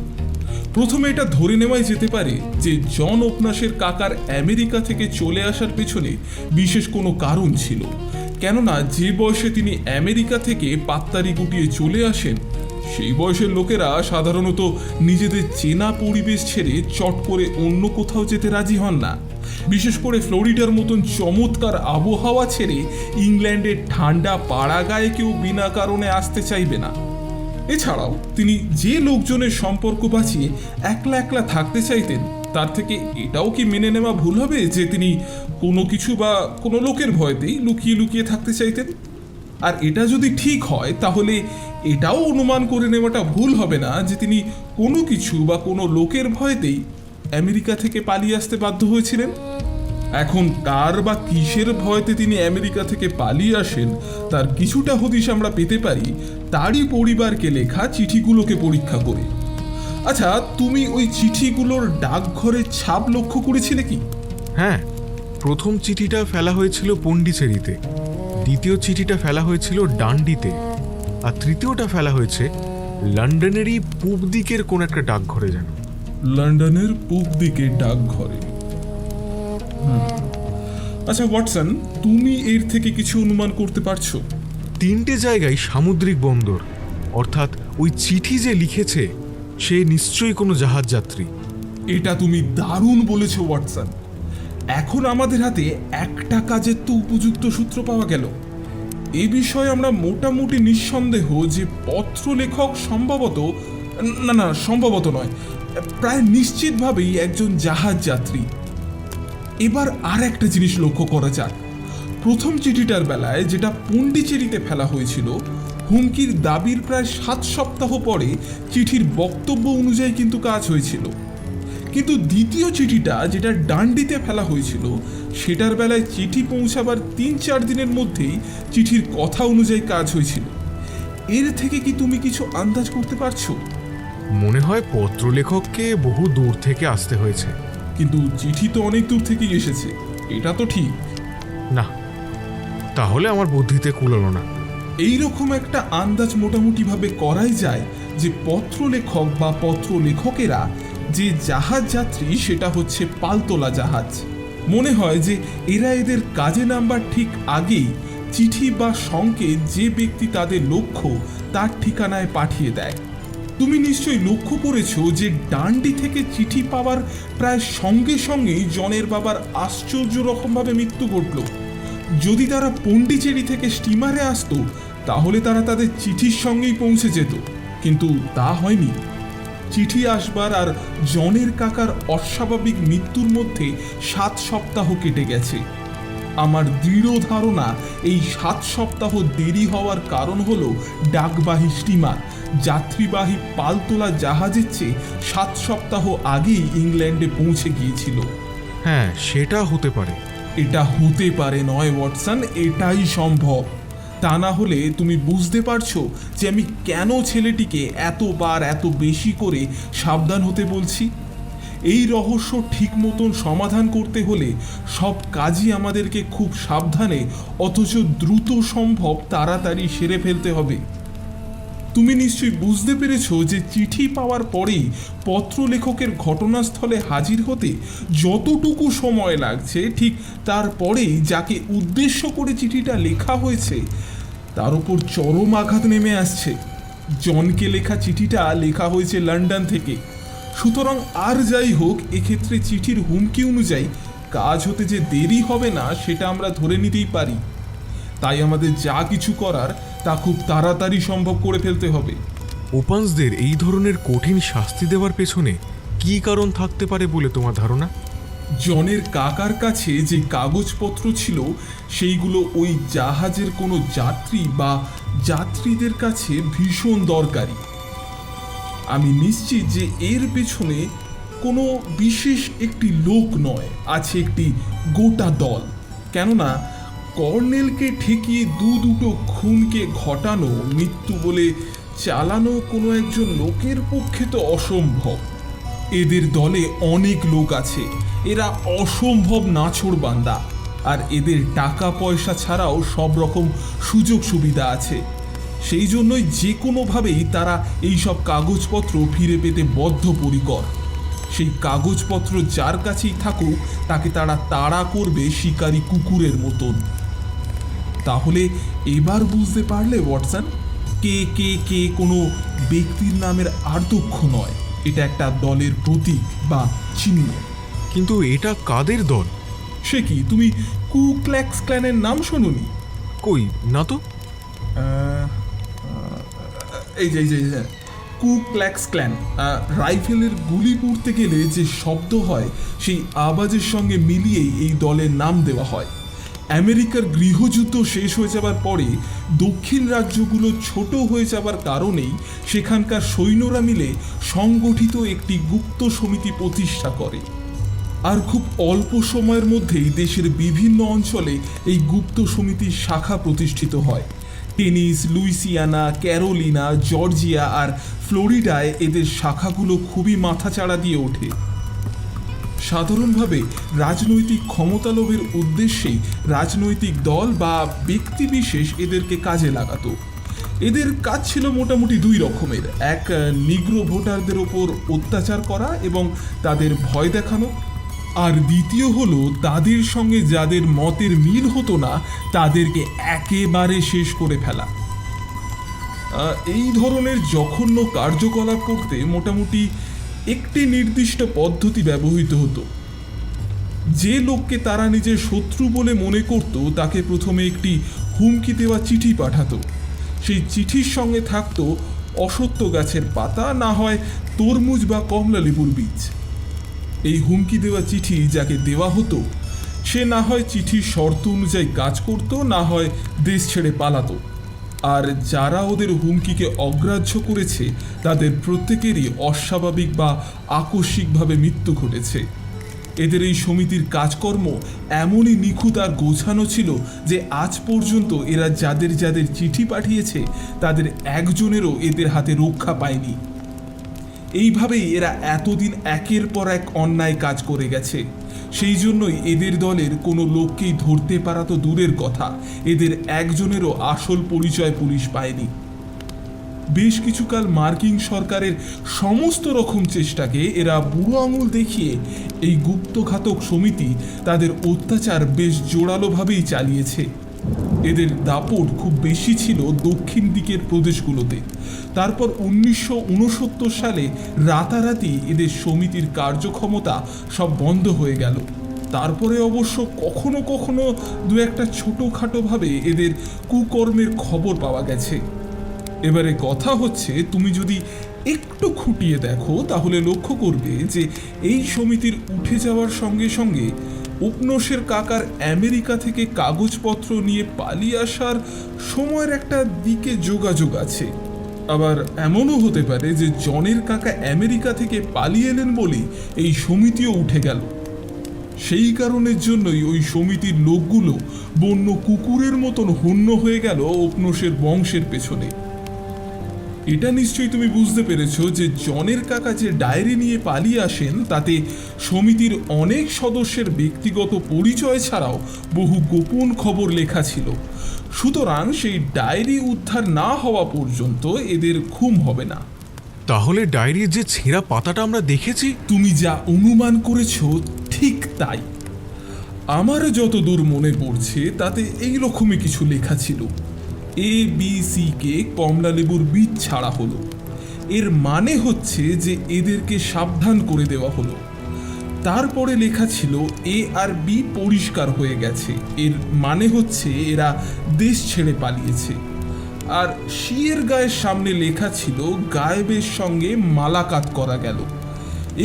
প্রথমে এটা ধরে নেওয়াই যেতে পারে যে জন ওপনাসের কাকার আমেরিকা থেকে চলে আসার পেছনে বিশেষ কোনো কারণ ছিল। কেননা যে বয়সে তিনি আমেরিকা থেকে পাত্তারি গুটিয়ে চলে আসেন সেই বয়সের লোকেরা সাধারণত নিজেদের চেনা পরিবেশ ছেড়ে চট করে অন্য কোথাও যেতে রাজি হন না। বিশেষ করে ফ্লোরিডার মতন চমৎকার আবহাওয়া ছেড়ে ইংল্যান্ডের ঠান্ডা পাড়া গায়ে কেউ বিনা কারণে আসতে চাইবে না। এছাড়াও তিনি যে লোকজনের সম্পর্ক বাঁচিয়ে একলা একলা থাকতে চাইতেন তার থেকে এটাও কি মেনে নেওয়া ভুল হবে যে তিনি কোনো কিছু বা কোনো লোকের ভয়তেই লুকিয়ে লুকিয়ে থাকতে চাইতেন? আর এটা যদি ঠিক হয় তাহলে এটাও অনুমান করে নেওয়াটা ভুল হবে না যে তিনি কোনো কিছু বা কোনো লোকের ভয়তেই আমেরিকা থেকে পালিয়ে আসতে বাধ্য হয়েছিলেন। এখন কার বা কিসের ভয়তে তিনি আমেরিকা থেকে পালিয়ে আসেন তার কিছুটা হদিশ আমরা পেতে পারি তারই পরিবারকে লেখা চিঠিগুলোকে পরীক্ষা করে। আচ্ছা, তুমি ওই চিঠিগুলোর ডাকঘরের ছাপ লক্ষ্য করেছিলে কি? হ্যাঁ, প্রথম চিঠিটা ফেলা হয়েছিল পন্ডিচেরিতে, দ্বিতীয় চিঠিটা ফেলা হয়েছিল ডান্ডিতে, আর তৃতীয়টা ফেলা হয়েছে লন্ডনেরই পূব দিকের কোন একটা ডাকঘরে যেন। লন্ডনের পূব দিকের ডাকঘরে। আচ্ছা ওয়াটসন, তুমি এর থেকে কিছু অনুমান করতে পারছো? 3টে জায়গায় সামুদ্রিক বন্দর, অর্থাৎ ওই চিঠি যে লিখেছে সে নিশ্চয়ই কোনো জাহাজ যাত্রী। এটা তুমি দারুণ বলেছো ওয়াটসন। এখন আমাদের হাতে একটা কাজের তো উপযুক্ত সূত্র পাওয়া গেল। এ বিষয়ে আমরা মোটামুটি নিঃসন্দেহ যে পত্র লেখক সম্ভবত সম্ভবত নয়, প্রায় নিশ্চিতভাবেই একজন জাহাজ যাত্রী। এবার আর একটা জিনিস লক্ষ্য করা যাক। প্রথম চিঠিটার বেলায় যেটা পন্ডিচেরিতে ফেলা হয়েছিল, হুমকির দাবির প্রায় 7 সপ্তাহ পরে চিঠির বক্তব্য অনুযায়ী কিন্তু কাজ হয়েছিল। কিন্তু দ্বিতীয় চিঠিটা যেটা ডান্ডিতে ফেলা হয়েছিল সেটার বেলায় চিঠি পৌঁছাবার 3-4 দিনের মধ্যেই চিঠির কথা অনুযায়ী কাজ হয়েছিল। এর থেকে কি তুমি কিছু আন্দাজ করতে পারছো? মনে হয় পত্রলেখককে বহু দূর থেকে আসতে হয়েছে। কিন্তু চিঠি তো অনেক দূর থেকেই এসেছে, এটা তো ঠিক না, তাহলে আমার বুদ্ধিতে কুলোলো না। এইরকম একটা আন্দাজ মোটামুটিভাবে করাই যায় যে পত্রলেখক বা পত্রলেখকেরা যে জাহাজ যাত্রী সেটা হচ্ছে পালতোলা জাহাজ। মনে হয় যে এরা এদের কাজে নামবার ঠিক আগেই চিঠি বা সংকেত যে ব্যক্তি তাদের লক্ষ্য তার ঠিকানায় পাঠিয়ে দেয়। তুমি নিশ্চয়ই লক্ষ্য করেছো যে ডান্ডি থেকে চিঠি পাওয়ার প্রায় সঙ্গে সঙ্গেই জনের বাবার আশ্চর্য রকমভাবে মৃত্যু ঘটল। যদি তারা পন্ডিচেরি থেকে স্টিমারে আসতো তাহলে তারা তাদের চিঠির সঙ্গেই পৌঁছে যেত, কিন্তু তা হয়নি। চিঠি আসবার আর জনের কাকার অস্বাভাবিক মৃত্যুর মধ্যে 7 সপ্তাহ কেটে গেছে। আমার দৃঢ় ধারণা এই 7 সপ্তাহ দেরি হওয়ার কারণ হলো ডাকবাহী স্টিমার যাত্রীবাহী পালতোলা জাহাজের চেয়ে 7 সপ্তাহ আগেই ইংল্যান্ডে পৌঁছে গিয়েছিল। হ্যাঁ, সেটা হতে পারে। এটা হতে পারে নয় ওয়াটসন, এটাই সম্ভব। তা না হলে তুমি বুঝতে পারছো যে আমি কেন ছেলেটিকে এতবার এত বেশি করে সাবধান হতে বলছি। এই রহস্য ঠিক মতন সমাধান করতে হলে সব কাজই আমাদেরকে খুব সাবধানে অথচ দ্রুত সম্ভব তাড়াতাড়ি সেরে ফেলতে হবে। তুমি নিশ্চয়ই বুঝতে পেরেছো যে চিঠি পাওয়ার পরেই পত্র লেখকের ঘটনাস্থলে হাজির হতে যতটুকু সময় লাগছে, ঠিক তারপরেই যাকে উদ্দেশ্য করে চিঠিটা লেখা হয়েছে তার উপর চরম আঘাত নেমে আসছে। জনকে লেখা চিঠিটা লেখা হয়েছে লন্ডন থেকে। সুতরাং আর যাই হোক, এক্ষেত্রে চিঠির হুমকি অনুযায়ী কাজ হতে যে দেরি হবে না সেটা আমরা ধরে নিতেই পারি। তাই আমাদের যা কিছু করার তা খুব তাড়াতাড়ি সম্ভব করে ফেলতে হবে। ওপান্সদের এই ধরনের কঠিন শাস্তি দেওয়ার পেছনে কী কারণ থাকতে পারে বলে তোমার ধারণা? জনের কাকার কাছে যে কাগজপত্র ছিল সেইগুলো ওই জাহাজের কোনো যাত্রী বা যাত্রীদের কাছে ভীষণ দরকারি। আমি নিশ্চিত যে এর পেছনে কোনো বিশেষ একটি লোক নয়, আছে একটি গোটা দল। কেননা কর্নেলকে ঠেকিয়ে দুটো খুনকে ঘটানো, মৃত্যু বলে চালানো কোনো একজন লোকের পক্ষে তো অসম্ভব। এদের দলে অনেক লোক আছে, এরা অসম্ভব নাছোড়বান্দা, আর এদের টাকা পয়সা ছাড়াও সব রকম সুযোগ সুবিধা আছে। সেই জন্যই যে কোনোভাবেই তারা এই সব কাগজপত্র ফিরে পেতে বদ্ধপরিকর। সেই কাগজপত্র যার কাছেই থাকুক তাকে তারা তাড়া করবে শিকারী কুকুরের মতন। তাহলে এবার বুঝতে পারলে ওয়াটসন, কে কে কে কোনো ব্যক্তির নামের আর্তক্ষ নয়, এটা একটা দলের প্রতীক বা চিহ্ন। কিন্তু এটা কাদের দল? সে কি, তুমি কু ক্ল্যাক্স ক্ল্যানের নাম শোনোনি? কই না তো। এই যে কু ক্ল্যাক্স ক্ল্যান। রাইফেলের গুলি পুড়তে গেলে যে শব্দ হয় সেই আওয়াজের সঙ্গে মিলিয়েই এই দলের নাম দেওয়া হয়। আমেরিকার গৃহযুদ্ধ শেষ হয়ে যাবার পরে দক্ষিণ রাজ্যগুলো ছোট হয়ে যাবার কারণেই সেখানকার সৈন্যরা মিলে সংগঠিত একটি গুপ্ত সমিতি প্রতিষ্ঠা করে। আর খুব অল্প সময়ের মধ্যেই দেশের বিভিন্ন অঞ্চলে এই গুপ্ত সমিতির শাখা প্রতিষ্ঠিত হয়। টেনিস, লুইসিয়ানা, ক্যারোলিনা, জর্জিয়া আর ফ্লোরিডায় এদের শাখাগুলো খুবই মাথাচাড়া দিয়ে ওঠে। সাধারণভাবে রাজনৈতিক ক্ষমতা লোভের উদ্দেশ্যেই রাজনৈতিক দল বা ব্যক্তিবিশেষ এদেরকে কাজে লাগাতো। এদের কাজ ছিল মোটামুটি 2 রকমের। এক, নিগ্রো ভোটারদের ওপর অত্যাচার করা এবং তাদের ভয় দেখানো। আর দ্বিতীয় হলো তাদের সঙ্গে যাদের মতের মিল হতো না তাদেরকে একেবারে শেষ করে ফেলা। এই ধরনের জঘন্য কার্যকলাপ করতে মোটামুটি একটি নির্দিষ্ট পদ্ধতি ব্যবহৃত হতো। যে লোককে তারা নিজের শত্রু বলে মনে করত তাকে প্রথমে একটি হুমকি দেওয়া চিঠি পাঠাতো। সেই চিঠির সঙ্গে থাকতো অসত্য গাছের পাতা, না হয় তরমুজ বা কমলা লেবুর বীজ। এই হুমকি দেওয়া চিঠি যাকে দেওয়া হতো সে না হয় চিঠির শর্ত অনুযায়ী কাজ করত, না হয় দেশ ছেড়ে পালাতো। আর যারা ওদের হুমকিকে অগ্রাহ্য করেছে তাদের প্রত্যেকেরই অস্বাভাবিক বা আকস্মিকভাবে মৃত্যু ঘটেছে। এদের এই সমিতির কাজকর্ম এমনই নিখুঁত আর গোছানো ছিল যে আজ পর্যন্ত এরা যাদের যাদের চিঠি পাঠিয়েছে তাদের একজনেরও এদের হাতে রক্ষা পায়নি। এইভাবেই এরা এতদিন একের পর এক অন্যায় কাজ করে গেছে। সেই জন্যই এদের দলের কোনো লোককেই ধরতে পারা তো দূরের কথা, এদের একজনেরও আসল পরিচয় পুলিশ পায়নি। বেশ কিছুকাল মার্কিন সরকারের সমস্ত রকম চেষ্টাকে এরা বুড়ো আঙুল দেখিয়ে এই গুপ্তঘাতক সমিতি তাদের অত্যাচার বেশ জোরালোভাবেই চালিয়েছে। এদের দাপট খুব বেশি ছিল দক্ষিণ দিকের প্রদেশগুলোতে। তারপর 1969 সালে রাতারাতি এদের সমিতির কার্যক্ষমতা সব বন্ধ হয়ে গেল। তারপরে অবশ্য কখনো কখনো 2-1টা ছোটোখাটোভাবে এদের কুকর্মের খবর পাওয়া গেছে। এবারে কথা হচ্ছে, তুমি যদি একটু খুঁটিয়ে দেখো তাহলে লক্ষ্য করবে যে এই সমিতির উঠে যাওয়ার সঙ্গে সঙ্গে উপন্যাসের কাকার আমেরিকা থেকে কাগজপত্র নিয়ে পালিয়ে আসার সময়ের একটা দিকে যোগাযোগ আছে। আবার এমনও হতে পারে যে জনের কাকা আমেরিকা থেকে পালিয়ে এলেন বলেই এই সমিতিও উঠে গেল। সেই কারণের জন্যই ওই সমিতির লোকগুলো বন্য কুকুরের মতন হন্য হয়ে গেল উপন্যাসের বংশের পেছনে। এটা নিশ্চয়ই তুমি বুঝতে পেরেছ যে জনের কাকা যে ডায়েরি নিয়ে পালিয়ে আসেন তাতে সমিতির অনেক সদস্যের ব্যক্তিগত পরিচয় ছাড়াও বহু গোপন খবর লেখা ছিল। সুতরাং সেই ডায়েরি উদ্ধার না হওয়া পর্যন্ত এদের ঘুম হবে না। তাহলে ডায়েরির যে ছেঁড়া পাতাটা আমরা দেখেছি, তুমি যা অনুমান করেছ ঠিক তাই। আমার যতদূর মনে পড়ছে তাতে এই রকমই কিছু লেখা ছিল। ABC কে কমলা লেবুর বীজ ছাড়া হলো, এর মানে হচ্ছে যে এদেরকে সাবধান করে দেওয়া হলো। তারপরে লেখা ছিল A আর B পরিষ্কার হয়ে গেছে, এর মানে হচ্ছে এরা দেশ ছেড়ে পালিয়েছে। আর সি এর গায়ের সামনে লেখা ছিল গায়েবের সঙ্গে মালাকাত করা গেল।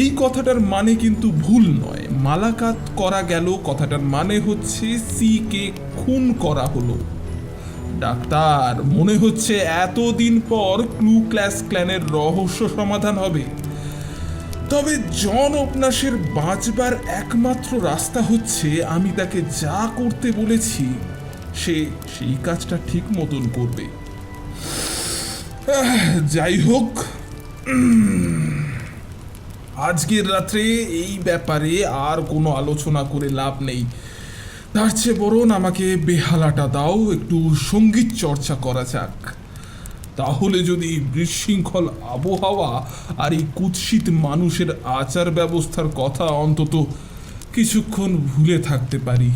এই কথাটার মানে কিন্তু ভুল নয়, মালাকাত করা গেল কথাটার মানে হচ্ছে সি কে খুন করা হলো। ডাক্তার, মনে হচ্ছে এতদিন পর ক্লু ক্লাস ক্ল্যানের রহস্য সমাধান হবে। তবে জন উপন্যাসের বাঁচবার একমাত্র রাস্তা হচ্ছে আমি তাকে যা করতে বলেছি সে সেই কাজটা ঠিক মতন করবে। যাই হোক, আজকের রাত্রে এই ব্যাপারে আর কোনো আলোচনা করে লাভ নেই। তার চেয়ে বরং আমাকে বেহালাটা দাও, একটু সঙ্গীত চর্চা করা যাক। তাহলে যদি বিশৃঙ্খল আবহাওয়া আর এই কুৎসিত মানুষের আচার ব্যবস্থার কথা অন্তত কিছুক্ষণ ভুলে থাকতে পারি।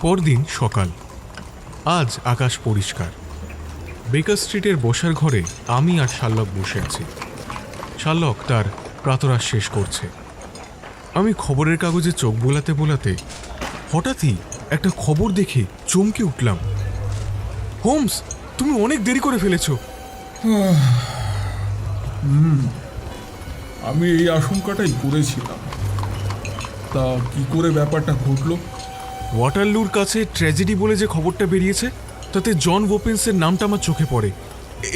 পরদিন সকাল। আজ আকাশ পরিষ্কার। বেকার স্ট্রিটের বসার ঘরে আমি আর শার্লক বসে আছি। শার্লক তার প্রাতরাশ শেষ করছে। আমি খবরের কাগজে চোখ বোলাতে বোলাতে হঠাৎই একটা খবর দেখে চমকে উঠলাম। হোমস, তুমি অনেক দেরি করে ফেলেছ। আমি এই আশঙ্কাটাই করেছিলাম। তা কি করে ব্যাপারটা ঘটলো? ওয়াটারলুর কাছে ট্র্যাজেডি বলে যে খবরটা বেরিয়েছে তাতে জন ওপেন্সের নামটা আমার চোখে পড়ে।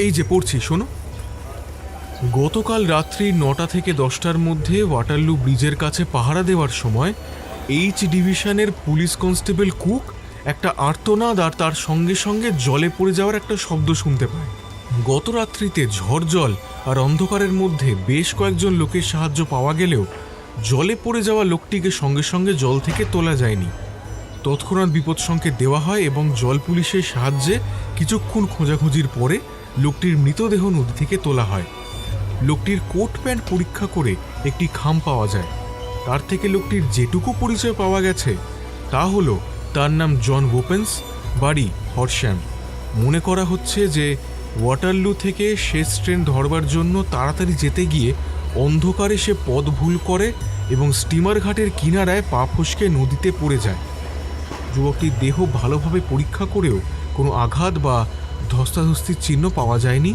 এই যে পড়ছি, শোনো। গতকাল রাত্রি 9টা থেকে 10টার মধ্যে ওয়াটারলু ব্রিজের কাছে পাহারা দেওয়ার সময় এইচ ডিভিশনের পুলিশ কনস্টেবল কুক একটা আর্তনাদ আর তার সঙ্গে সঙ্গে জলে পড়ে যাওয়ার একটা শব্দ শুনতে পায়। গত রাত্রিতে ঝড় জল আর অন্ধকারের মধ্যে বেশ কয়েকজন লোকের সাহায্য পাওয়া গেলেও জলে পড়ে যাওয়া লোকটিকে সঙ্গে সঙ্গে জল থেকে তোলা যায়নি। তৎক্ষণাৎ বিপদ সংকেত দেওয়া হয় এবং জল পুলিশের সাহায্যে কিছুক্ষণ খোঁজাখুঁজির পরে লোকটির মৃতদেহ নদী থেকে তোলা হয়। লোকটির কোট প্যান্ট পরীক্ষা করে একটি খাম পাওয়া যায়। তার থেকে লোকটির যেটুকু পরিচয় পাওয়া গেছে তা হলো তার নাম জন ওপেন্স, বাড়ি হরশ্যাম। মনে করা হচ্ছে যে ওয়াটারলু থেকে শেষ ট্রেন ধরবার জন্য তাড়াতাড়ি যেতে গিয়ে অন্ধকারে সে পথ ভুল করে এবং স্টিমার ঘাটের কিনারায় পা ফসকে নদীতে পড়ে যায়। যুবকটির দেহ ভালোভাবে পরীক্ষা করেও কোনো আঘাত বা ধস্তাধস্তির চিহ্ন পাওয়া যায়নি।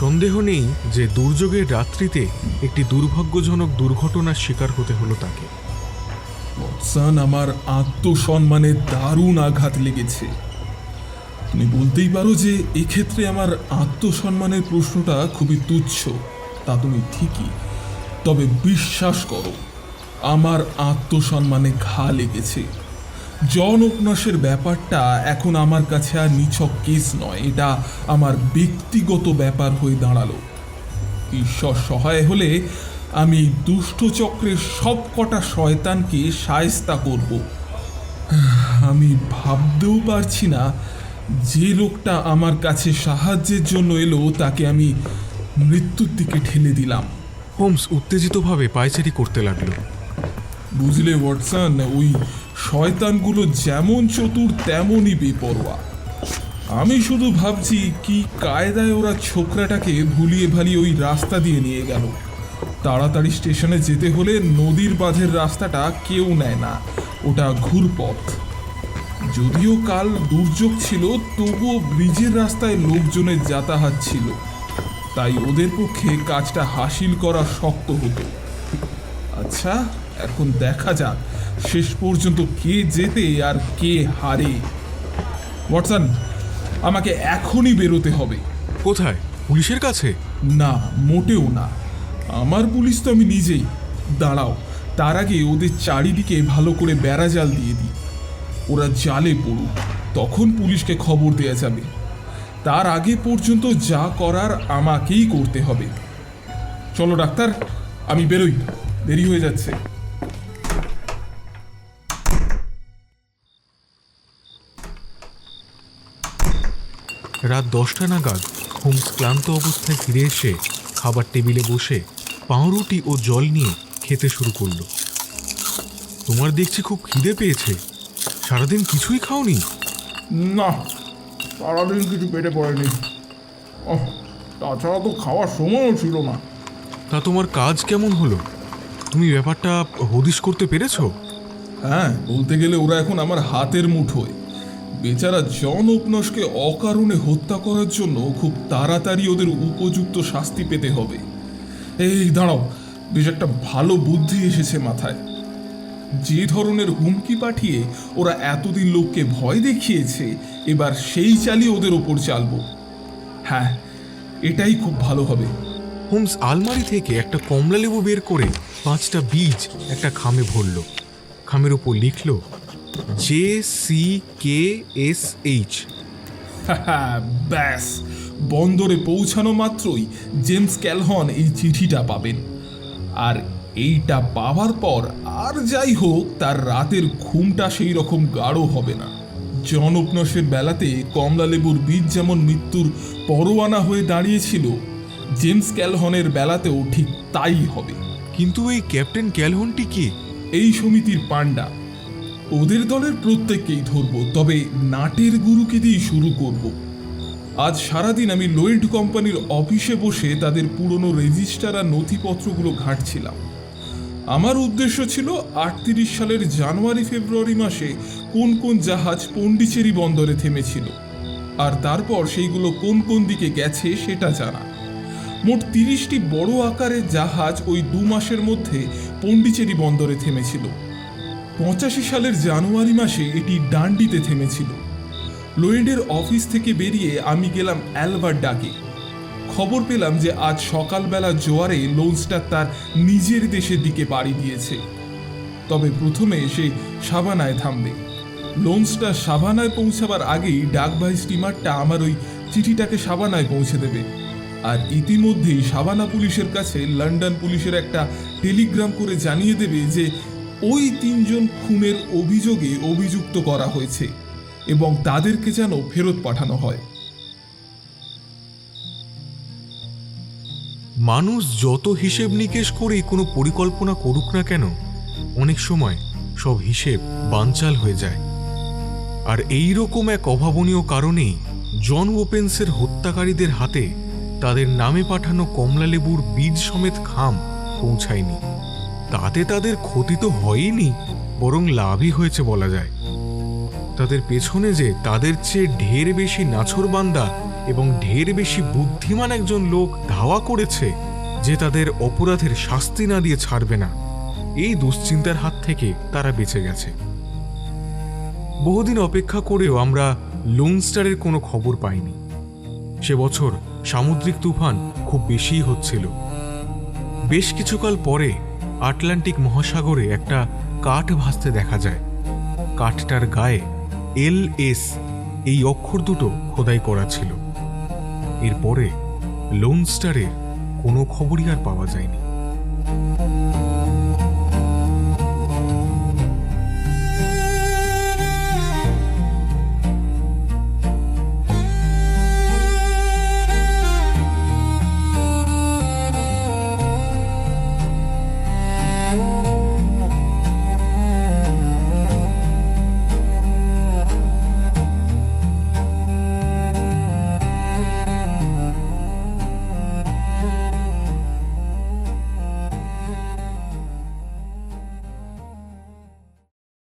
সন্দেহ নেই যে দুর্যোগের রাত্রিতে একটি দুর্ভাগ্যজনক দুর্ঘটনার শিকার হতে হলো তাকে। আমার আত্মসম্মানে দারুণ আঘাত লেগেছে। তুমি বলতেই পারো যে এক্ষেত্রে আমার আত্মসম্মানের প্রশ্নটা খুবই তুচ্ছ, তা তুমি ঠিকই। তবে বিশ্বাস করো, আমার আত্মসম্মানে ঘা লেগেছে। জন উপন্যাসের ব্যাপারটা এখন আমার কাছে আর নিছক কেস নয়, এটা আমার ব্যক্তিগত ব্যাপার হয়ে দাঁড়ালো। ঈশ্বর সহায় হলে আমি দুষ্ট চক্রের সব কটা শয়তানকে শায়েস্তা করব। আমি ভাবতেও পারছি না যে লোকটা আমার কাছে সাহায্যের জন্য এলো তাকে আমি মৃত্যুর দিকে ঠেলে দিলাম। হোমস উত্তেজিতভাবে পায়চারি করতে লাগলো। বুঝলে ওয়াটসন, ওই শয়তানগুলো যেমন চতুর তেমনই বেপরোয়া। আমি শুধু ভাবছি কি কায়দায় ওরা ছোকরাটাকে ভুলিয়ে ভালিয়ে ওই রাস্তা দিয়ে নিয়ে গেল। তাড়াতাড়ি স্টেশনে যেতে হলে নদীর বাঁধের রাস্তাটা কেউ নেয় না, ওটা ঘুরপথ। যদিও কাল দুর্যোগ ছিল, তবুও ব্রিজের রাস্তায় লোকজনের যাতায়াত ছিল, তাই ওদের পক্ষে কাজটা হাসিল করা শক্ত হতো। আচ্ছা, এখন দেখা যাক শেষ পর্যন্ত কে জেতে আর কে হারে। ওয়াটসন, আমাকে এখনই বেরোতে হবে। কোথায়? পুলিশের কাছে? না, মোটেও না। আমার পুলিশ তো আমি নিজেই। দাঁড়াও, তার আগে ওদের চারিদিকে ভালো করে বেড়াজাল দিয়ে দিই। ওরা জালে পড়ুক, তখন পুলিশকে খবর দেয়া যাবে। তার আগে পর্যন্ত যা করার আমাকেই করতে হবে। চলো ডাক্তার, আমি বেরোই, দেরি হয়ে যাচ্ছে। রাত 10টা নাগাদ হোমস ক্লান্ত অবস্থায় ফিরে এসে খাবার টেবিলে বসে পাউরুটি ও জল নিয়ে খেতে শুরু করলো। তোমার দেখছি খুব খিদে পেয়েছে। সারাদিন কিছুই খাওনি? না, সারাদিন কিছু পেটে পড়েনি। তাছাড়া তো খাওয়ার সময়ও ছিল না। তা তোমার কাজ কেমন হলো? তুমি ব্যাপারটা হদিশ করতে পেরেছো? হ্যাঁ, বলতে গেলে ওরা এখন আমার হাতের মুঠোয়। বেচারা জন উপন্যাসকে অকারণে হত্যা করার জন্য খুব তাড়াতাড়ি ওদের উপযুক্ত শাস্তি পেতে হবে। এই দাঁড়াও, বেশ একটা ভালো বুদ্ধি এসেছে মাথায়। যে ধরনের হুমকি পাঠিয়ে ওরা এতদিন লোককে ভয় দেখিয়েছে, এবার সেই চালিয়ে ওদের ওপর চালবো। হ্যাঁ, এটাই খুব ভালো হবে। হোমস আলমারি থেকে একটা কমলালেবু বের করে 5টা বীজ একটা খামে ভরল। খামের উপর লিখল JCKSH। ব্যাস, বন্দরে পৌঁছানো মাত্রই জেমস ক্যালহন এই চিঠিটা পাবেন। আর এইটা পাওয়ার পর আর যাই হোক, তার রাতের ঘুমটা সেই রকম গাঢ় হবে না। জন উপন্যাসের বেলাতে কমলালেবুর বীজ যেমন মৃত্যুর পরোয়ানা হয়ে দাঁড়িয়েছিল, জেমস ক্যালহনের বেলাতেও ঠিক তাই হবে। কিন্তু এই ক্যাপ্টেন ক্যালহনটি কে? এই সমিতির পান্ডা। ওদের দলের প্রত্যেককেই ধরবো, তবে নাটের গুরুকে দিয়ে শুরু করব। আজ সারাদিন আমি লোয়েন্ট কোম্পানির অফিসে বসে তাদের পুরনো রেজিস্টার আর নথিপত্রগুলো ঘাঁটছিলাম। আমার উদ্দেশ্য ছিল 38 সালের জানুয়ারি ফেব্রুয়ারি মাসে কোন কোন জাহাজ পন্ডিচেরি বন্দরে থেমেছিল, আর তারপর সেইগুলো কোন কোন দিকে গেছে সেটা জানা। মোট 30টি বড় আকারের জাহাজ ওই 2 মাসের মধ্যে পন্ডিচেরি বন্দরে থেমেছিল। 85 সালের জানুয়ারি মাসে এটি ডান্ডিতে থেমেছিল। লোয়েন্ডের অফিস থেকে বেরিয়ে আমি গেলাম অ্যালবার্ট ডাকে। খবর পেলাম যে আজ সকালবেলা জোয়ারে লোনস্টার তার নিজের দেশের দিকে পাড়ি দিয়েছে। তবে প্রথমে সে সাভানায় থামবে। লোনস্টার সাভানায় পৌঁছাবার আগেই ডাকবাহী স্টিমারটা আমার ওই চিঠিটাকে সাভানায় পৌঁছে দেবে। আর ইতিমধ্যেই সাভানা পুলিশের কাছে লন্ডন পুলিশের একটা টেলিগ্রাম করে জানিয়ে দেবে যে ওই 3 জন খুনের অভিযোগে অভিযুক্ত করা হয়েছে এবং তাদেরকে যেন ফেরত পাঠানো হয়। মানুষ যত হিসেব নিকেশ করে কোনো পরিকল্পনা করুক না কেন, অনেক সময় সব হিসেব বানচাল হয়ে যায়। আর এই রকম এক অভাবনীয় কারণেই জন ওপেন্সের হত্যাকারীদের হাতে তাদের নামে পাঠানো কমলালেবুর বীজ সমেত খাম পৌঁছায়নি। তাতে তাদের ক্ষতি তো হয়নি, বরং লাভই হয়েছে বলা যায়। তাদের পেছনে যে তাদের চেয়ে ঢের বেশি নাছোড়বান্দা এবং ঢের বেশি বুদ্ধিমান একজন লোক ধাওয়া করেছে, যে তাদের অপরাধের শাস্তি না দিয়ে ছাড়বে না, এই দুশ্চিন্তার হাত থেকে তারা বেঁচে গেছে। বহুদিন অপেক্ষা করেও আমরা লোন স্টারের কোনো খবর পায়নি। সে বছর সামুদ্রিক তুফান খুব বেশিই হচ্ছিল। বেশ কিছুকাল পরে আটলান্টিক মহাসাগরে একটা কাঠ ভাসতে দেখা যায়। কাঠটার গায়ে LS এই অক্ষর দুটো খোদাই করা ছিল। এরপরে লোন স্টারের কোনো খবরই আর পাওয়া যায়নি।